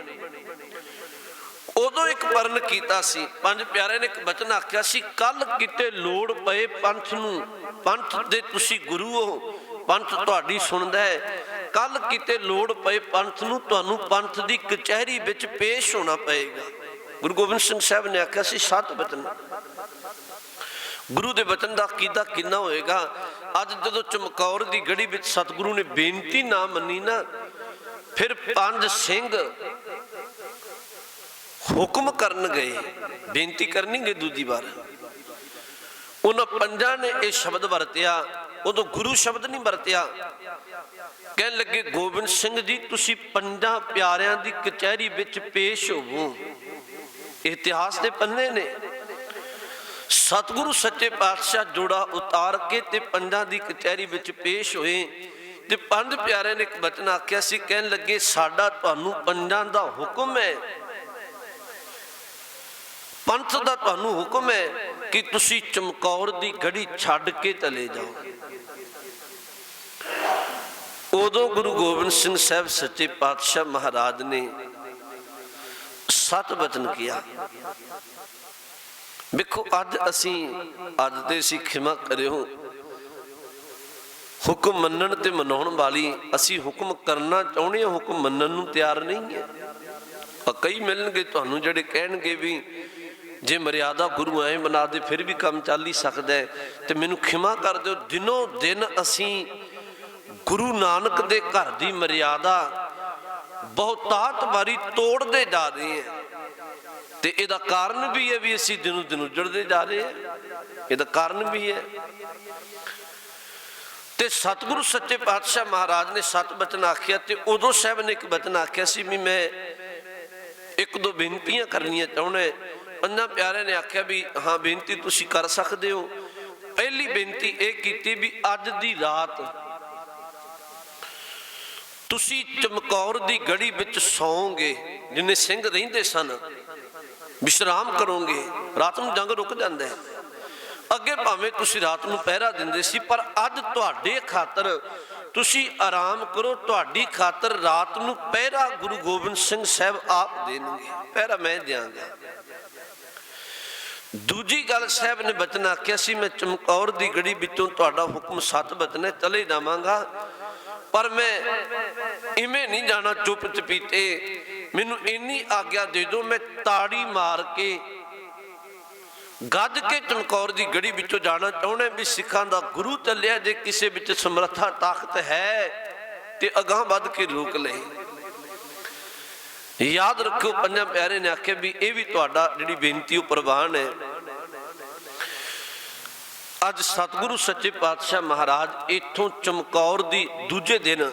ਉਦੋਂ ਇੱਕ ਵਰਨ ਕੀਤਾ ਸੀ। ਪੰਜ ਪਿਆਰਿਆਂ ਨੇ ਇੱਕ ਬਚਨ ਆਖਿਆ ਸੀ, ਕੱਲ ਕਿਤੇ ਲੋੜ ਪਏ ਪੰਥ ਨੂੰ, ਪੰਥ ਦੇ ਤੁਸੀਂ ਗੁਰੂ ਹੋ, ਪੰਥ ਤੁਹਾਡੀ ਸੁਣਦਾ ਹੈ, ਕੱਲ ਕਿਤੇ ਲੋੜ ਪਏ ਪੰਥ ਨੂੰ, ਤੁਹਾਨੂੰ ਪੰਥ ਦੀ ਕਚਹਿਰੀ ਵਿੱਚ ਪੇਸ਼ ਹੋਣਾ ਪਏਗਾ। ਗੁਰੂ ਗੋਬਿੰਦ ਸਿੰਘ ਸਾਹਿਬ ਨੇ ਆਖਿਆ ਸੀ 7 ਬਚਨ। ਗੁਰੂ ਦੇ ਬਚਨ ਦਾ ਅਕੀਦਾ ਕਿੰਨਾ ਹੋਏਗਾ। ਅੱਜ ਜਦੋਂ ਚਮਕੌਰ ਦੀ ਗੜੀ ਵਿੱਚ ਸਤਿਗੁਰੂ ਨੇ ਬੇਨਤੀ ਨਾ ਮੰਨੀ ਨਾ, ਫਿਰ 5 ਸਿੰਘ ਹੁਕਮ ਕਰਨ ਗਏ, ਬੇਨਤੀ ਕਰਨੀ ਗਏ ਦੂਜੀ ਵਾਰ। ਉਹਨਾਂ ਪੰਜਾਂ ਨੇ ਇਹ ਸ਼ਬਦ ਵਰਤਿਆ, ਉਦੋਂ ਗੁਰੂ ਸ਼ਬਦ ਨਹੀਂ ਵਰਤਿਆ। ਕਹਿਣ ਲੱਗੇ, ਗੋਬਿੰਦ ਸਿੰਘ ਜੀ ਤੁਸੀਂ ਪੰਜਾਂ ਪਿਆਰਿਆਂ ਦੀ ਕਚਹਿਰੀ ਵਿੱਚ ਪੇਸ਼ ਹੋਵੋ। ਇਤਿਹਾਸ ਦੇ ਪੰਨੇ ਨੇ। ਸਤਿਗੁਰੂ ਸੱਚੇ ਪਾਤਸ਼ਾਹ ਜੋੜਾ ਉਤਾਰ ਕੇ ਤੇ ਪੰਜਾਂ ਦੀ ਕਚਹਿਰੀ ਵਿੱਚ ਪੇਸ਼ ਹੋਏ ਤੇ ਪੰਜ ਪਿਆਰਿਆਂ ਨੇ ਇੱਕ ਬਚਨ ਆਖਿਆ ਸੀ। ਕਹਿਣ ਲੱਗੇ, ਸਾਡਾ ਤੁਹਾਨੂੰ ਪੰਜਾਂ ਦਾ ਹੁਕਮ ਹੈ, ਪੰਥ ਦਾ ਤੁਹਾਨੂੰ ਹੁਕਮ ਹੈ ਕਿ ਤੁਸੀਂ ਚਮਕੌਰ ਦੀ ਗੜੀ ਛੱਡ ਕੇ ਚਲੇ ਜਾਓ। ਉਦੋਂ ਗੁਰੂ ਗੋਬਿੰਦ ਸਿੰਘ ਸਾਹਿਬ ਸੱਚੇ ਪਾਤਸ਼ਾਹ ਮਹਾਰਾਜ ਨੇ 7 ਬਚਨ ਕਿਹਾ। ਵੇਖੋ ਅੱਜ ਦੇ ਅਸੀਂ ਖਿਮਾ ਕਰਿਓ, ਹੁਕਮ ਮੰਨਣ ਤੇ ਮਨਾਉਣ ਵਾਲੀ, ਅਸੀਂ ਹੁਕਮ ਕਰਨਾ ਚਾਹੁੰਦੇ ਹਾਂ, ਹੁਕਮ ਮੰਨਣ ਨੂੰ ਤਿਆਰ ਨਹੀਂ ਹੈ। ਕਈ ਮਿਲਣਗੇ ਤੁਹਾਨੂੰ ਜਿਹੜੇ ਕਹਿਣਗੇ ਵੀ ਜੇ ਮਰਿਆਦਾ ਗੁਰੂ ਐ ਬਣਾ ਦੇ ਫਿਰ ਵੀ ਕੰਮ ਚੱਲ ਹੀ ਸਕਦਾ ਹੈ। ਤੇ ਮੈਨੂੰ ਖਿਮਾ ਕਰ ਦਿਓ, ਦਿਨੋਂ ਦਿਨ ਅਸੀਂ ਗੁਰੂ ਨਾਨਕ ਦੇ ਘਰ ਦੀ ਮਰਿਆਦਾ ਬਹੁਤਾਤ ਵਾਰੀ ਤੋੜਦੇ ਜਾ ਰਹੇ ਹਾਂ। ਤੇ ਇਹਦਾ ਕਾਰਨ ਵੀ ਹੈ ਵੀ ਅਸੀਂ ਦਿਨੋਂ ਦਿਨ ਉਜੜਦੇ ਜਾ ਰਹੇ ਹਾਂ, ਇਹਦਾ ਕਾਰਨ ਵੀ ਹੈ। ਤੇ ਸਤਿਗੁਰੂ ਸੱਚੇ ਪਾਤਸ਼ਾਹ ਮਹਾਰਾਜ ਨੇ 7 ਬਚਨ ਆਖਿਆ ਤੇ ਉਦੋਂ ਸਾਹਿਬ ਨੇ ਇੱਕ ਬਚਨ ਆਖਿਆ ਸੀ ਵੀ ਮੈਂ 1-2 ਬੇਨਤੀਆਂ ਕਰਨੀਆਂ ਚਾਹੁੰਦਾ। ਪੰਜਾਂ ਪਿਆਰਿਆਂ ਨੇ ਆਖਿਆ ਵੀ ਹਾਂ ਬੇਨਤੀ ਤੁਸੀਂ ਕਰ ਸਕਦੇ ਹੋ। ਪਹਿਲੀ ਬੇਨਤੀ ਇਹ ਕੀਤੀ ਵੀ ਅੱਜ ਦੀ ਰਾਤ ਤੁਸੀਂ ਚਮਕੌਰ ਦੀ ਗੜੀ ਵਿੱਚ ਸੌਂਗੇ, ਜਿੰਨੇ ਸਿੰਘ ਰਹਿੰਦੇ ਸਨ, ਵਿਸ਼ਰਾਮ ਕਰੋਗੇ। ਰਾਤ ਨੂੰ ਜੰਗ ਰੁਕ ਜਾਂਦਾ ਹੈ, ਅੱਗੇ ਭਾਵੇਂ ਤੁਸੀਂ ਰਾਤ ਨੂੰ ਪਹਿਰਾ ਦਿੰਦੇ ਸੀ, ਪਰ ਅੱਜ ਤੁਹਾਡੇ ਖਾਤਰ ਤੁਸੀਂ ਆਰਾਮ ਕਰੋ, ਤੁਹਾਡੀ ਖਾਤਰ ਰਾਤ ਨੂੰ ਪਹਿਰਾ ਗੁਰੂ ਗੋਬਿੰਦ ਸਿੰਘ ਸਾਹਿਬ ਆਪ ਦੇਣਗੇ, ਪਹਿਰਾ ਮੈਂ ਦਿਆਂਗਾ। ਦੂਜੀ ਗੱਲ ਸਾਹਿਬ ਨੇ ਬਚਨ ਆਖਿਆ ਸੀ, ਮੈਂ ਚਮਕੌਰ ਦੀ ਗੜੀ ਵਿੱਚੋਂ ਤੁਹਾਡਾ ਹੁਕਮ 7 ਬਚਨ ਹੈ, ਚਲੇ ਜਾਵਾਂਗਾ, ਪਰ ਮੈਂ ਇਵੇਂ ਨਹੀਂ ਜਾਣਾ ਚੁੱਪ ਚਪੀਤੇ, ਮੈਨੂੰ ਇੰਨੀ ਆਗਿਆ ਦੇ ਦਿਓ, ਮੈਂ ਤਾੜੀ ਮਾਰ ਕੇ ਗੱਜ ਕੇ ਚਮਕੌਰ ਦੀ ਗੜੀ ਵਿੱਚੋਂ ਜਾਣਾ ਚਾਹੁੰਦਾ ਵੀ ਸਿੱਖਾਂ ਦਾ ਗੁਰੂ ਚੱਲਿਆ, ਜੇ ਕਿਸੇ ਵਿੱਚ ਸਮਰੱਥਾ ਤਾਕਤ ਹੈ ਤੇ ਅਗਾਂਹ ਵੱਧ ਕੇ ਰੋਕ ਲਏ। ਯਾਦ ਰੱਖੋ, ਪੰਜਾਂ ਪਿਆਰੇ ਨੇ ਆਖਿਆ ਵੀ ਇਹ ਵੀ ਤੁਹਾਡਾ ਜਿਹੜੀ ਬੇਨਤੀ ਉਹ ਪ੍ਰਵਾਨ ਹੈ। ਅੱਜ ਸਤਿਗੁਰੂ ਸੱਚੇ ਪਾਤਸ਼ਾਹ ਮਹਾਰਾਜ ਇੱਥੋਂ ਚਮਕੌਰ ਦੀ ਦੂਜੇ ਦਿਨ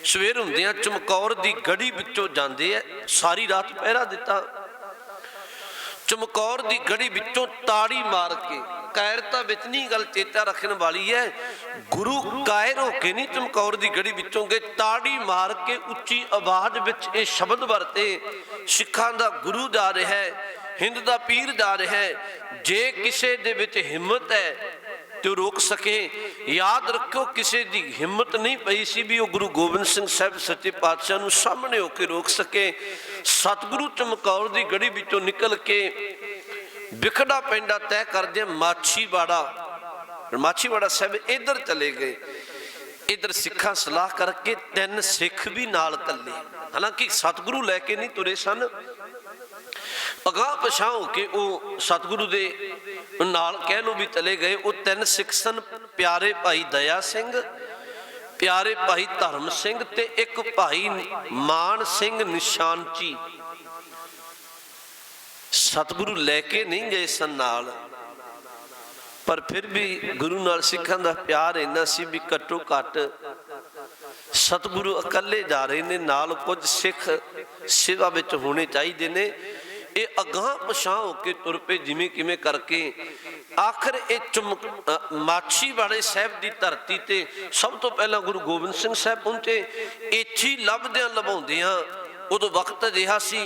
ਸਵੇਰ ਹੁੰਦਿਆਂ ਚਮਕੌਰ ਦੀ ਗੜੀ ਵਿੱਚੋਂ ਜਾਂਦੇ ਆ। ਸਾਰੀ ਰਾਤ ਪਹਿਰਾ ਦਿੱਤਾ, ਚਮਕੌਰ ਦੀ ਗੜੀ ਵਿੱਚੋਂ ਤਾੜੀ ਮਾਰ ਕੇ, ਕਾਇਰਤਾ ਵਿੱਚ ਨਹੀਂ, ਗੱਲ ਚੇਤਾ ਰੱਖਣ ਵਾਲੀ ਹੈ, ਗੁਰੂ ਕਾਇਰ ਹੋ ਕੇ ਨਹੀਂ ਚਮਕੌਰ ਦੀ ਗੜੀ ਵਿੱਚੋਂ ਗਏ, ਤਾੜੀ ਮਾਰ ਕੇ ਉੱਚੀ ਆਵਾਜ਼ ਵਿੱਚ ਇਹ ਸ਼ਬਦ ਵਰਤੇ, ਸਿੱਖਾਂ ਦਾ ਗੁਰੂ ਜਾ ਰਿਹਾ ਹੈ, ਹਿੰਦ ਦਾ ਪੀਰ ਜਾ ਰਿਹਾ ਹੈ, ਜੇ ਕਿਸੇ ਦੇ ਵਿੱਚ ਹਿੰਮਤ ਹੈ ਤੇ ਉਹ ਰੋਕ ਸਕੇ। ਯਾਦ ਰੱਖੋ, ਕਿਸੇ ਦੀ ਹਿੰਮਤ ਨਹੀਂ ਪਈ ਸੀ ਵੀ ਉਹ ਗੁਰੂ ਗੋਬਿੰਦ ਸਿੰਘ ਸਾਹਿਬ ਸੱਚੇ ਪਾਤਸ਼ਾਹ ਨੂੰ ਸਾਹਮਣੇ ਹੋ ਕੇ ਰੋਕ ਸਕੇ। ਸਤਿਗੁਰੂ ਚਮਕੌਰ ਦੀ ਗੜੀ ਵਿੱਚੋਂ ਨਿਕਲ ਕੇ ਵਿਖੜਾ ਪੈਂਡਾ ਤੈਅ ਕਰਦੇ ਮਾਛੀਵਾੜਾ ਸਾਹਿਬ ਇੱਧਰ ਚਲੇ ਗਏ। इधर सिखा सलाह करके 3 सिख भी नाल कले, हालांकि सतगुरु लैके नहीं तुरे सन, अगाह पछां हो के वो सतगुरु दे नाल कह लो भी चले गए। वो 3 सिख सन, प्यारे भाई दया सिंह, प्यारे भाई धर्म सिंह ते एक भाई मान सिंह निशानची। सतगुरु लैके नहीं गए सन नाल, पर फिर भी गुरु नाल सिखां दा प्यार इन्ना सी भी घट्टो घट सतगुरु अकले जा रहे ने, नाल कुछ सिख सेवा विच होने चाहिए ने। ये अगाह पछां हो के तुर पे जिमें किमें करके आखिर ये माछीवाड़े साहब की धरती ते सब तो पहला गुरु गोबिंद सिंह साहब पहुंचे। इत्थे लभदियां लभाउंदियां उदों वक्त अजिहा सी,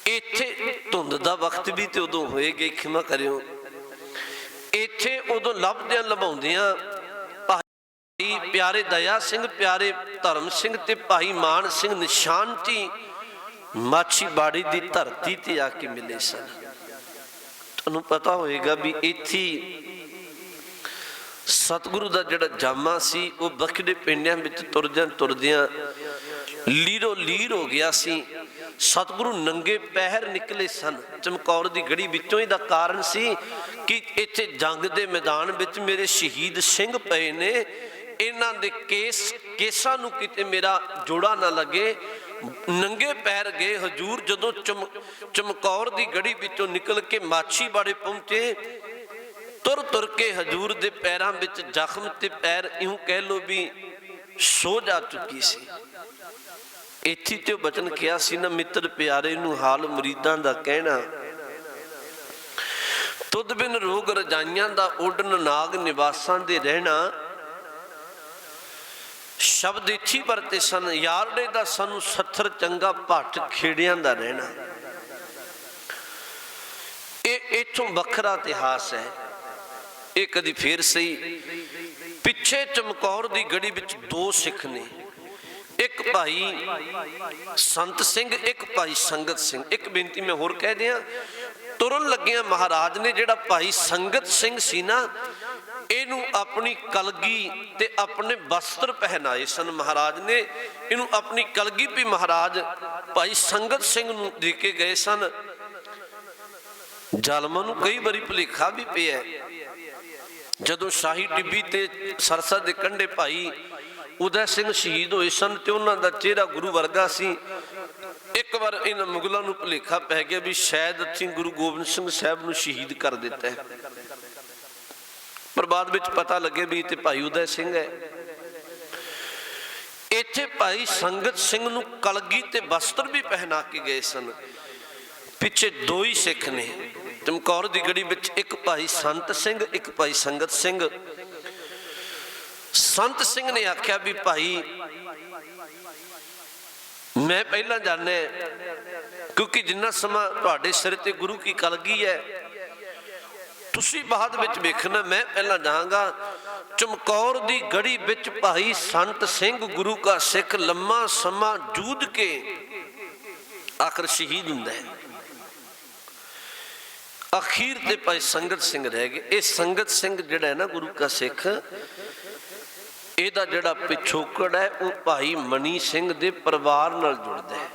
इत्थे धुंध दा वक्त भी तो उदों होएगा, खिमा करियो। इत्थे उदों लभदियां लभाउंदियां भाई प्यारे दया सिंह, प्यारे धर्म सिंह ते भाई मान सिंह निशानची माछीवाड़ी की धरती ते आके मिले सन। तुहानूं पता होएगा भी इत्थे सतगुरु का जिहड़ा जामा सी वो बखड़े पिंडियां विच तुरदियां लीरो लीर हो गया सी। सतगुरु नंगे पैर निकले सन चमकौर की गढ़ी विचों। इहदा कारण सी कि इत्थे जंग के मैदान विच मेरे शहीद सिंह पए ने, इन्हां दे केसां नूं किते मेरा जोड़ा ना लगे। नंगे पैर गए हजूर जदों चमकौर की गढ़ी विचों निकल के माछीवाड़े पहुंचे, तुर तुर के हजूर दे पैरां विच जख्म ते पैर इउं कह लो भी सोज आ चुकी सी। इत्थे ते बचन किया सी ना, मित्र प्यारे नूं हाल मुरीदां दा कहना, तुद बिन रोग रजाइयां दा ओडन नाग निवासां दे रहना। शब्द इत्थे वरते सन, यारड़े दा सानू सत्थर चंगा भट्ट खेड़ियां दा रहना। इथों वखरा इतिहास है। ये कदी फिर सही पिछे चमकौर की गढ़ी विच 2 सिख ने, एक भाई संत सिंह, एक भाई संगत सिंह। एक बेनती मैं होर कह दियां, तुरन लगिया महाराज ने जिहड़ा भाई संगत सिंह सी ना, इनू अपनी कलगी ते अपने वस्त्र पहनाए सन। महाराज ने इनू अपनी कलगी भी महाराज भाई संगत सिंह नूं दे के गए सन। जालमां नूं कई बारी भुलेखा भी पिया, जदों शाही टिब्बी ते सरसा दे कंढे भाई उदय सिंह शहीद होए सन ते उन्हां दा चेहरा गुरु वर्गा सी। एक बार इन मुगलों नूं भुलेखा पै गया भी शायद असीं गुरु गोबिंद सिंह साहब नूं शहीद कर दिता है, पर बाद विच पता लगे भी ते भाई उदय सिंह है। इत्थे भाई संगत सिंह नूं कलगी ते वस्त्र भी पहना के गए सन। पिछे 2 ही सिख ने चमकौर की गढ़ी विच, एक भाई संत सिंह, एक भाई संगत सिंह। संत सिंह ने आख्या भी भाई मैं पहला जाना, क्योंकि जिन्ना समा तुहाडे सिर ते गुरु की कलगी है, तुसी बाद विच वेखना, मैं पहला जाऊंगा। चमकौर की गढ़ी विच भाई संत सिंह गुरु का सिख लम्मा समा जूझ के आखिर शहीद हुंदा है। अखीर ते भाई संगत सिंह रह गए। ये संगत सिंह जिहड़ा है ना गुरु का सिख, इहदा जिहड़ा पिछोकड़ है वो भाई मनी सिंह दे परिवार नाल जुड़दा है।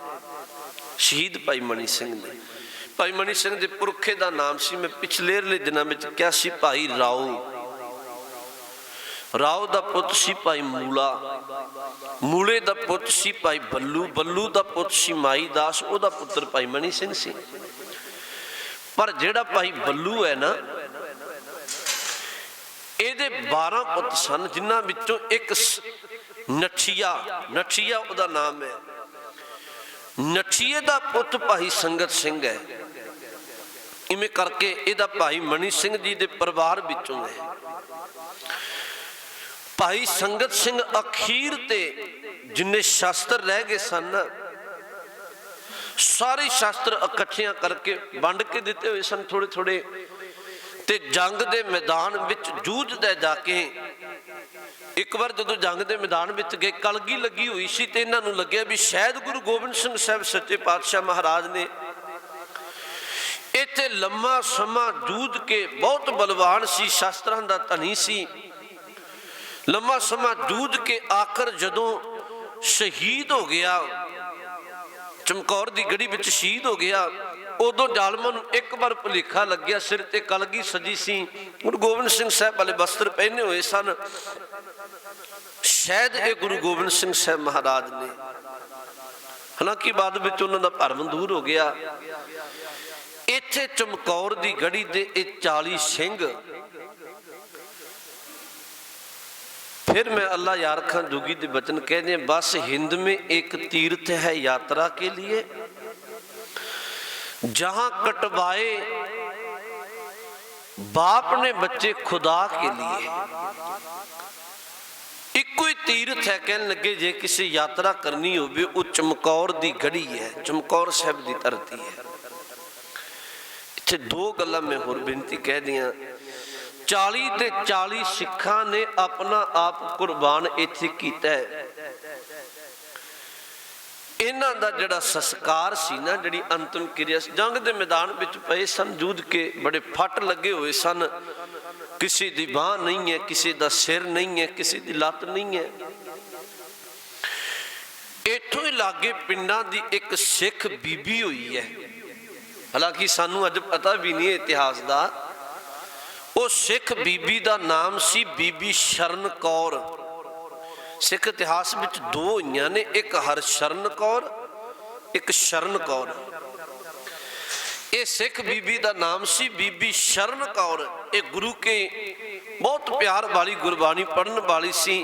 शहीद भाई मनी सिंह ने, भाई मनी सिंह दे पुरखे दा नाम सी, मैं पिछलेरले दिनां विच क्या सी, भाई राओ। राओ दा पुੱਤ सी भाई मूला, मूले दा पुੱਤ सी भाई बल्लू, बल्लू दा पुੱਤ सी माई दास, ओदा पुत्र भाई मनी सिंह सी। पर जिहड़ा भाई बल्लू है ना, ਇਹਦੇ 12 ਪੁੱਤ ਸਨ, ਜਿਨ੍ਹਾਂ ਵਿੱਚੋਂ ਇੱਕ ਨਠੀਆ ਉਹਦਾ ਨਾਮ ਹੈ। ਨਠੀਏ ਦਾ ਪੁੱਤ ਭਾਈ ਸੰਗਤ ਸਿੰਘ ਹੈ। ਇਵੇਂ ਕਰਕੇ ਇਹਦਾ ਭਾਈ ਮਣੀ ਸਿੰਘ ਜੀ ਦੇ ਪਰਿਵਾਰ ਵਿੱਚੋਂ ਹੈ। ਭਾਈ ਸੰਗਤ ਸਿੰਘ ਅਖੀਰ ਤੇ ਜਿੰਨੇ ਸ਼ਾਸਤਰ ਰਹਿ ਗਏ ਸਨ, ਸਾਰੇ ਸ਼ਾਸਤਰ ਇਕੱਠਿਆਂ ਕਰਕੇ ਵੰਡ ਕੇ ਦਿੱਤੇ ਹੋਏ ਸਨ ਥੋੜੇ ਥੋੜੇ, ਤੇ जंग के मैदान विच जूझदा जाके। एक बार जो जंग के मैदान विच गए, कलगी लगी हुई सी, ते इन्हां नूं लग्गिया भी शायद गुरु गोबिंद सिंह साहब सच्चे पातशाह महाराज ने इत्थे लम्मा समा जूझ के, बहुत बलवान सी, शास्त्रां दा धनी सी, ਲੰਮਾ ਸਮਾਂ ਜੂਝ ਕੇ ਆਖਰ ਜਦੋਂ ਸ਼ਹੀਦ ਹੋ ਗਿਆ, ਚਮਕੌਰ ਦੀ ਗੜੀ ਵਿੱਚ ਸ਼ਹੀਦ ਹੋ ਗਿਆ, ਉਦੋਂ ਜ਼ਾਲਮਾਂ ਨੂੰ ਇੱਕ ਵਾਰ ਭੁਲੇਖਾ ਲੱਗਿਆ। ਸਿਰ ਤੇ ਕਲਗੀ ਸਜੀ ਸੀ, ਗੁਰੂ ਗੋਬਿੰਦ ਸਿੰਘ ਸਾਹਿਬ ਵਾਲੇ ਵਸਤਰ ਪਹਿਨੇ ਹੋਏ ਸਨ, ਸ਼ਾਇਦ ਇਹ ਗੁਰੂ ਗੋਬਿੰਦ ਸਿੰਘ ਸਾਹਿਬ ਮਹਾਰਾਜ ਨੇ। ਹਾਲਾਂਕਿ ਬਾਅਦ ਵਿੱਚ ਉਹਨਾਂ ਦਾ ਭਰਮ ਦੂਰ ਹੋ ਗਿਆ। ਇੱਥੇ ਚਮਕੌਰ ਦੀ ਗੜੀ ਦੇ ਇਹ 40 ਸਿੰਘ, फिर मैं अल्लाह यार खान जोगी के वचन कहते हैं, बस हिंद में एक तीर्थ है यात्रा के लिए, जहां कटवाए बाप ने बच्चे खुदा के लिए। इको ही तीर्थ है, कहने लगे जे किसी यात्रा करनी हो वो चमकौर दी गड़ी है, चमकौर साहब दी धरती है। इत्थे दो गल्लां मैं होर बेनती कह दियां। 40 ते 40 सिखां ने अपना आप कुर्बान इत्थे कीता है। इन्हां दा जिहड़ा संस्कार सी ना, जिहड़ी अंतिम क्रिया, जंग दे मैदान विच पए सन, जूझ के बड़े फट लगे हुए सन। किसी दी बांह नहीं है, किसी दा सिर नहीं है, किसी दी लत्त नहीं है। इत्थों ही लागे पिंडां दी एक सिख बीबी हुई है, हालांकि सानू अज पता भी नहीं इतिहास दा। वो सिख बीबी का नाम सी बीबी शरण कौर। सिख इतिहास में दो हुई ने, एक हरशरण कौर, एक शरण कौर। ये सिख बीबी का नाम सी बीबी शरण कौर। ये गुरु के बहुत प्यार वाली गुरबाणी पढ़न वाली सी।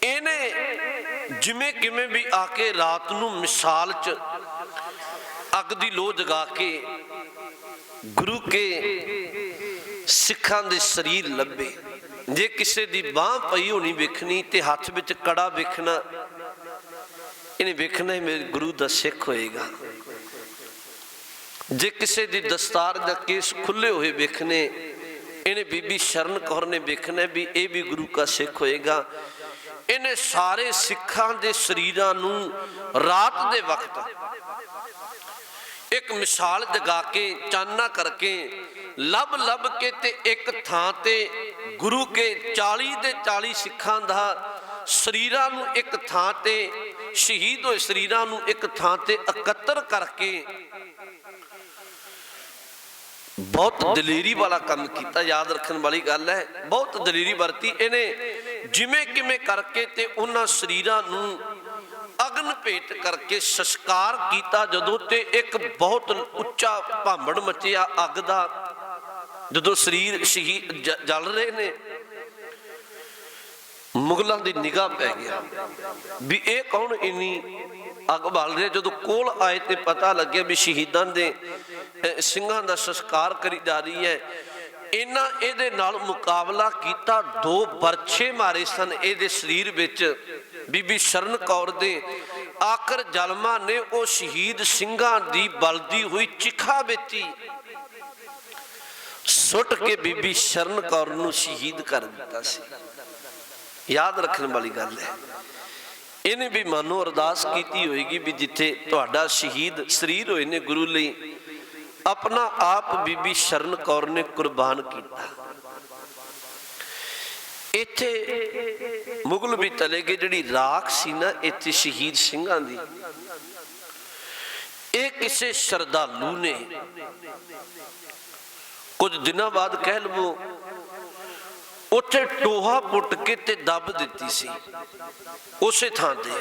इन्हें जिमें किमें भी आके रात नूं मिसाल च अग दी लो जगा के गुरु के सिखां दे शरीर लभे। जे किसी दी बांह पई होनी वेखनी ते हाथ विच कड़ा वेखना, इन्हें वेखना मेरे गुरु दा सिख होएगा। जे किसी दी दस्तार दा केस खुले हुए वेखने, इन्हें बीबी शरण कौर ने वेखना भी ये भी गुरु का सिख होएगा। इन्हें सारे सिखां दे शरीरां नूं रात दे वक्त एक मिसाल जगा के चानना करके लब लब के ते एक थां ते गुरु के 40 दे 40 सिखां दा शरीरां नूं एक थां ते, शहीद होए शरीरां नूं एक थां ते एकत्र करके बहुत दलेरी वाला काम किया। याद रखने वाली गल है, बहुत दलेरी वरती इन्हें। जिमें किमें करके ते उन्हां शरीरां नूं अग्न भेट करके संस्कार किया। जदों ते एक बहुत उच्चा भांबड़ मचिया अग दा, जदों शरीर शहीद जल रहे ने, मुगलों की निगाह पै गया भी ये कौन इन्नी अग बाल रहे। जदों कोल आए तो पता लगे भी शहीदां दे ਸਿੰਘਾਂ ਦਾ संस्कार करी जा रही है। इन्हां इहदे नाल मुकाबला किया, 2 बरछे मारे सन इहदे शरीर विच बीबी शरण कौर दे। आखिर जालमा ने वो शहीद ਸਿੰਘਾਂ दी बलदी हुई चिखा विच ही सुट के बीबी शरण कौर नूं शहीद कर दिता सी। याद रखने वाली गल है। इन्हें भी मानो अरदास की होएगी भी जिथे तुहाडा शहीद शरीर होए ने गुरु लई, अपना आप बीबी शरण कौर ने कुर्बान किया। इत्थे मुगल भी चले गए। जिहड़ी राख सी ना इत्थे शहीद ਸਿੰਘਾਂ दी, ये किसी श्रद्धालु ने कुछ दिनों बाद कह लवो उत्थे टोहा पुट के ते दब दिती सी उसे थां ते।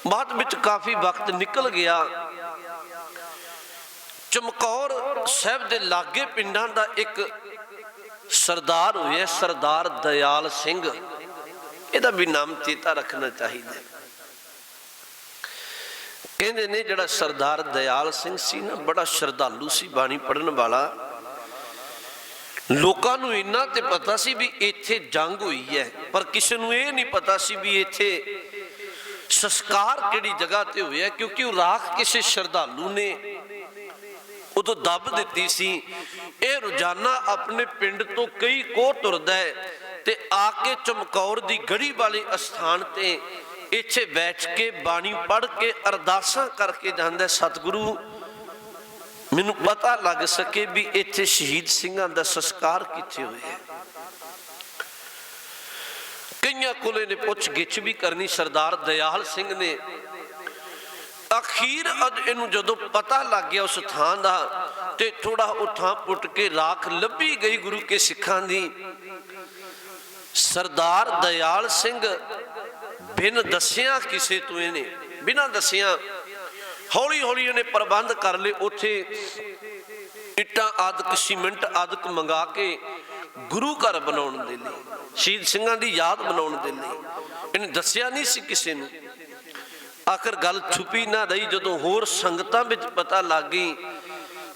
बाद विच काफी वक्त निकल गया। चमकौर साहब दे लागे पिंडां दा एक सरदार होया, सरदार दयाल सिंह। इहदा भी नाम चेता रखना चाहिए। कहंदे ने जिहड़ा सरदार दयाल सिंह सी ना, बड़ा श्रद्धालु सी, बाणी पढ़न वाला। लोकां नूं इन्ना ते पता सी भी इत्थे जंग हुई है, पर किसी नूं इह नहीं पता सी भी इत्थे संस्कार किहड़ी जगह ते होया, क्योंकि वो राख किसी श्रद्धालु ने उदों दब दिती सी। यह रोजाना अपने पिंड तो कई कोह तुरदा है ते आके चमकौर दी गढ़ी वाले स्थान ते इत्थे बैठ के बाणी पढ़ के अरदासां करके जांदा। सतगुरु मैनूं पता लग सके भी इत्थे शहीद ਸਿੰਘਾਂ दा संस्कार कित्थे होया। ਕਈਆਂ ਕੋਲੇ ਨੇ ਪੁੱਛ ਗਿੱਛ ਵੀ ਕਰਨੀ। ਸਰਦਾਰ ਦਇਆਲ ਸਿੰਘ ਨੇ ਅਖੀਰ ਇਹਨੂੰ ਜਦੋਂ ਪਤਾ ਲੱਗ ਗਿਆ ਉਸ ਥਾਂ ਦਾ, ਤੇ ਥੋੜਾ ਉਹ ਥਾਂ ਪੁੱਟ ਕੇ ਰਾਖ ਲੱਭੀ ਗਈ ਗੁਰੂ ਕੇ ਸਿੱਖਾਂ ਦੀ। ਸਰਦਾਰ ਦਇਆਲ ਸਿੰਘ ਬਿਨ ਦੱਸਿਆ ਕਿਸੇ ਤੋਂ, ਇਹਨੇ ਬਿਨਾਂ ਦੱਸਿਆ ਹੌਲੀ ਹੌਲੀ ਇਹਨੇ ਪ੍ਰਬੰਧ ਕਰ ਲਏ। ਉੱਥੇ ਇੱਟਾਂ ਆਦਿਕ ਸੀਮੈਂਟ ਆਦਿਕ ਮੰਗਾ ਕੇ ਗੁਰੂ ਘਰ ਬਣਾਉਣ ਦੇ ਲਈ, ਸ਼ਹੀਦ ਸਿੰਘਾਂ ਦੀ ਯਾਦ ਬਣਾਉਣ ਦੇ ਲਈ ਇਹਨੇ ਦੱਸਿਆ ਨਹੀਂ ਸੀ ਕਿਸੇ ਨੂੰ। ਆਖਰ ਗੱਲ ਛੁਪੀ ਨਾ ਰਹੀ। ਜਦੋਂ ਹੋਰ ਸੰਗਤਾਂ ਵਿੱਚ ਪਤਾ ਲੱਗ ਗਈ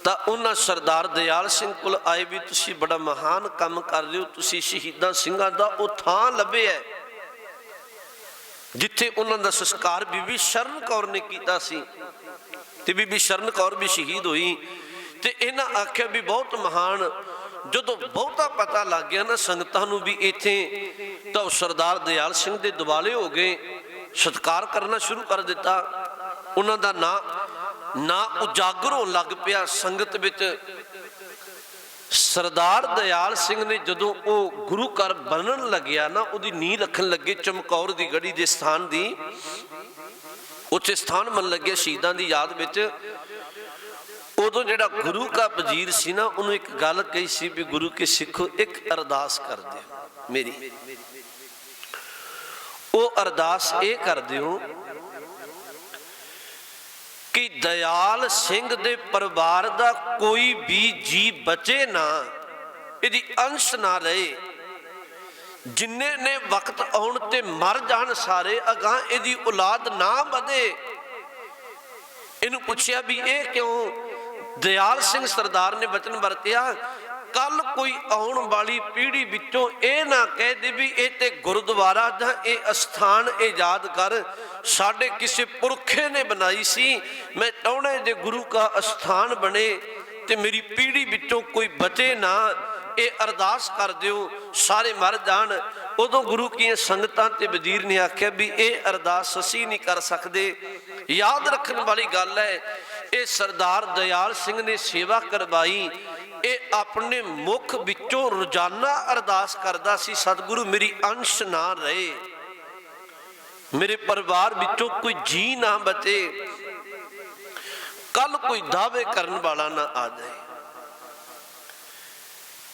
ਤਾਂ ਉਹਨਾਂ ਸਰਦਾਰ ਦਇਆਲ ਸਿੰਘ ਕੋਲ ਆਏ ਵੀ ਤੁਸੀਂ ਬੜਾ ਮਹਾਨ ਕੰਮ ਕਰ ਰਹੇ ਹੋ, ਤੁਸੀਂ ਸ਼ਹੀਦਾਂ ਸਿੰਘਾਂ ਦਾ ਉਹ ਥਾਂ ਲੱਭਿਆ ਜਿੱਥੇ ਉਹਨਾਂ ਦਾ ਸੰਸਕਾਰ ਬੀਬੀ ਸ਼ਰਨ ਕੌਰ ਨੇ ਕੀਤਾ ਸੀ, ਤੇ ਬੀਬੀ ਸ਼ਰਨ ਕੌਰ ਵੀ ਸ਼ਹੀਦ ਹੋਈ। ਤੇ ਇਹਨਾਂ ਆਖਿਆ ਵੀ ਬਹੁਤ ਮਹਾਨ। ਜਦੋਂ ਬਹੁਤਾ ਪਤਾ ਲੱਗ ਗਿਆ ਨਾ ਸੰਗਤਾਂ ਨੂੰ ਵੀ ਇੱਥੇ, ਤਾਂ ਉਹ ਸਰਦਾਰ ਦਇਆਲ ਸਿੰਘ ਦੇ ਦੁਆਲੇ ਹੋ ਗਏ, ਸਤਿਕਾਰ ਕਰਨਾ ਸ਼ੁਰੂ ਕਰ ਦਿੱਤਾ। ਉਹਨਾਂ ਦਾ ਨਾਂ ਉਜਾਗਰ ਹੋਣ ਲੱਗ ਪਿਆ ਸੰਗਤ ਵਿੱਚ। ਸਰਦਾਰ ਦਇਆਲ ਸਿੰਘ ਨੇ ਜਦੋਂ ਉਹ ਗੁਰੂ ਘਰ ਬਣਨ ਲੱਗਿਆ ਨਾ, ਉਹਦੀ ਨੀਂਹ ਰੱਖਣ ਲੱਗੇ ਚਮਕੌਰ ਦੀ ਗੜੀ ਦੇ ਸਥਾਨ ਦੀ, ਉੱਥੇ ਸਥਾਨ ਬਣ ਲੱਗੇ ਸ਼ਹੀਦਾਂ ਦੀ ਯਾਦ ਵਿੱਚ। ਉਦੋਂ ਜਿਹੜਾ ਗੁਰੂ ਕਾ ਵਜ਼ੀਰ ਸੀ ਨਾ, ਉਹਨੂੰ ਇੱਕ ਗੱਲ ਕਹੀ ਸੀ ਵੀ ਗੁਰੂ ਕੇ ਸਿੱਖੋ ਇੱਕ ਅਰਦਾਸ ਕਰ ਦਿਓ ਮੇਰੀ। ਉਹ ਅਰਦਾਸ ਇਹ ਕਰ ਦਿਓ ਕਿ ਦਇਆਲ ਸਿੰਘ ਦੇ ਪਰਿਵਾਰ ਦਾ ਕੋਈ ਵੀ ਜੀ ਬਚੇ ਨਾ, ਇਹਦੀ ਅੰਸ਼ ਨਾ ਰਹੇ। ਜਿੰਨੇ ਨੇ ਵਕਤ ਆਉਣ ਤੇ ਮਰ ਜਾਣ ਸਾਰੇ, ਅਗਾਂਹ ਇਹਦੀ ਔਲਾਦ ਨਾ ਵਧੇ। ਇਹਨੂੰ ਪੁੱਛਿਆ ਵੀ ਇਹ ਕਿਉਂ? ਦਇਆਲ ਸਿੰਘ ਸਰਦਾਰ ਨੇ ਬਚਨ ਵਰਤਿਆ, ਕੱਲ ਕੋਈ ਆਉਣ ਵਾਲੀ ਪੀੜ੍ਹੀ ਵਿੱਚੋਂ ਇਹ ਨਾ ਕਹਿ ਦੇ ਵੀ ਇਹ ਤੇ ਗੁਰਦੁਆਰਾ ਜਾਂ ਇਹ ਅਸਥਾਨ ਇਹ ਯਾਦ ਕਰ ਸਾਡੇ ਕਿਸੇ ਪੁਰਖੇ ਨੇ ਬਣਾਈ ਸੀ, ਮੈਂ ਚਾਹੁੰਦਾ ਜੇ ਗੁਰੂ ਕਾ ਅਸਥਾਨ ਬਣੇ ਤੇ ਮੇਰੀ ਪੀੜ੍ਹੀ ਵਿੱਚੋਂ ਕੋਈ ਬਚੇ ਨਾ। ਇਹ ਅਰਦਾਸ ਕਰ ਦਿਓ ਸਾਰੇ ਮਰ ਜਾਣ। ਉਦੋਂ ਗੁਰੂ ਕੀਆਂ ਸੰਗਤਾਂ ਤੇ ਵਜ਼ੀਰ ਨੇ ਆਖਿਆ ਵੀ ਇਹ ਅਰਦਾਸ ਅਸੀਂ ਨਹੀਂ ਕਰ ਸਕਦੇ। ਯਾਦ ਰੱਖਣ ਵਾਲੀ ਗੱਲ ਹੈ, ਇਹ ਸਰਦਾਰ ਦਇਆਲ ਸਿੰਘ ਨੇ ਸੇਵਾ ਕਰਵਾਈ। ਇਹ ਆਪਣੇ ਮੁਖ ਵਿੱਚੋਂ ਰੋਜ਼ਾਨਾ ਅਰਦਾਸ ਕਰਦਾ ਸੀ, ਸਤਿਗੁਰੂ ਮੇਰੀ ਅੰਸ਼ ਨਾ ਰਹੇ, ਮੇਰੇ ਪਰਿਵਾਰ ਵਿੱਚੋਂ ਕੋਈ ਜੀ ਨਾ ਬਚੇ, ਕੱਲ ਕੋਈ ਦਾਅਵੇ ਕਰਨ ਵਾਲਾ ਨਾ ਆ ਜਾਏ।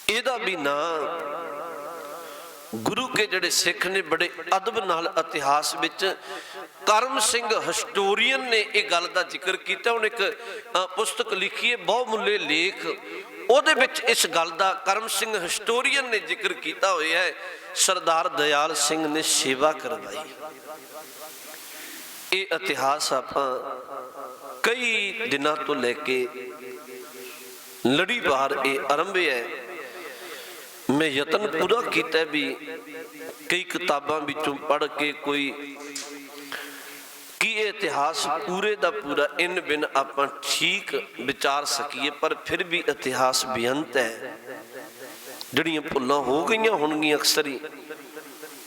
ਇਹਦਾ ਵੀ ਨਾਂ ਗੁਰੂ ਕੇ ਜਿਹੜੇ ਸਿੱਖ ਨੇ ਬੜੇ ਅਦਬ ਨਾਲ ਇਤਿਹਾਸ ਵਿੱਚ ਕਰਮ ਸਿੰਘ ਹਿਸਟੋਰੀਅਨ ਨੇ ਇਹ ਗੱਲ ਦਾ ਜ਼ਿਕਰ ਕੀਤਾ। ਉਹਨੇ ਇੱਕ ਪੁਸਤਕ ਲਿਖੀ ਹੈ ਬਹੁਮੁੱਲੇ ਲੇਖ, ਉਹਦੇ ਵਿੱਚ ਇਸ ਗੱਲ ਦਾ ਕਰਮ ਸਿੰਘ ਹਿਸਟੋਰੀਅਨ ਨੇ ਜ਼ਿਕਰ ਕੀਤਾ ਹੋਇਆ ਹੈ। ਸਰਦਾਰ ਦਇਆਲ ਸਿੰਘ ਨੇ ਸੇਵਾ ਕਰਵਾਈ। ਇਹ ਇਤਿਹਾਸ ਆਪਾਂ ਕਈ ਦਿਨਾਂ ਤੋਂ ਲੈ ਕੇ ਲੜੀਵਾਰ ਇਹ ਆਰੰਭ ਹੈ। ਮੈਂ ਯਤਨ ਪੂਰਾ ਕੀਤਾ ਵੀ ਕਈ ਕਿਤਾਬਾਂ ਵਿੱਚੋਂ ਪੜ੍ਹ ਕੇ ਕੋਈ ਕੀ ਇਹ ਇਤਿਹਾਸ ਪੂਰੇ ਦਾ ਪੂਰਾ ਇਨ ਬਿਨ ਆਪਾਂ ਠੀਕ ਵਿਚਾਰ ਸਕੀਏ, ਪਰ ਫਿਰ ਵੀ ਇਤਿਹਾਸ ਬੇਅੰਤ ਹੈ। ਜਿਹੜੀਆਂ ਭੁੱਲਾਂ ਹੋ ਗਈਆਂ ਹੋਣਗੀਆਂ ਅਕਸਰ ਹੀ,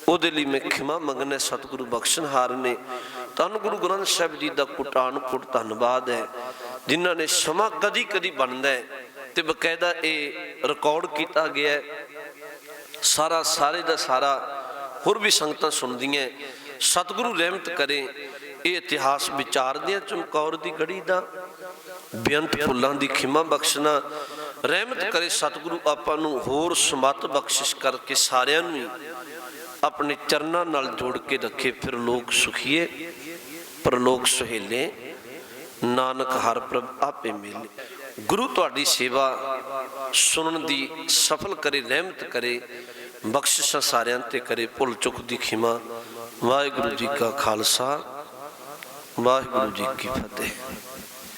ਉਹਦੇ ਲਈ ਮੈਂ ਖਿਮਾ ਮੰਗਣਾ। ਸਤਿਗੁਰੂ ਬਖਸ਼ਣਹਾਰ ਨੇ, ਧੰਨ ਗੁਰੂ ਗ੍ਰੰਥ ਸਾਹਿਬ ਜੀ ਦਾ ਕੋਟਾਨ ਕੋਟ ਧੰਨਵਾਦ ਹੈ, ਜਿਨ੍ਹਾਂ ਨੇ ਸਮਾਂ ਕਦੀ ਕਦੀ ਬਣਦਾ ਹੈ ਤੇ ਬਕਾਇਦਾ ਇਹ ਰਿਕਾਰਡ ਕੀਤਾ ਗਿਆ। ਸਾਰਾ ਸਾਰੇ ਦਾ ਸਾਰਾ ਹੋਰ ਵੀ ਸੰਗਤਾਂ ਸੁਣਦੀਆਂ। ਸਤਿਗੁਰੂ ਰਹਿਮਤ ਕਰੇ ਇਹ ਇਤਿਹਾਸ ਵਿਚਾਰਦਿਆਂ ਚਮਕੌਰ ਦੀ ਗੜੀ ਦਾ, ਬੇਅੰਤ ਫੁੱਲਾਂ ਦੀ ਖਿਮਾ ਬਖਸ਼ਣਾ ਰਹਿਮਤ ਕਰੇ ਸਤਿਗੁਰੂ। ਆਪਾਂ ਨੂੰ ਹੋਰ ਸਮਤ ਬਖਸ਼ਿਸ਼ ਕਰਕੇ ਸਾਰਿਆਂ ਨੂੰ ਹੀ ਆਪਣੇ ਚਰਨਾਂ ਨਾਲ ਜੋੜ ਕੇ ਰੱਖੇ। ਫਿਰ ਲੋਕ ਸੁਖੀਏ ਪਰਲੋਕ ਸੁਹੇਲੇ, ਨਾਨਕ ਹਰ ਪ੍ਰਭ ਆਪੇ ਮਿਲੇ। ਗੁਰੂ ਤੁਹਾਡੀ ਸੇਵਾ ਸੁਣਨ ਦੀ ਸਫਲ ਕਰੇ, ਰਹਿਮਤ ਕਰੇ, ਬਖਸ਼ਿਸ਼ਾਂ ਸਾਰਿਆਂ ਤੇ ਕਰੇ, ਭੁੱਲ ਚੁੱਕ ਦੀ ਖਿਮਾ। ਵਾਹਿਗੁਰੂ ਜੀ ਕਾ ਖਾਲਸਾ, ਵਾਹਿਗੁਰੂ ਜੀ ਕੀ ਫਤਿਹ।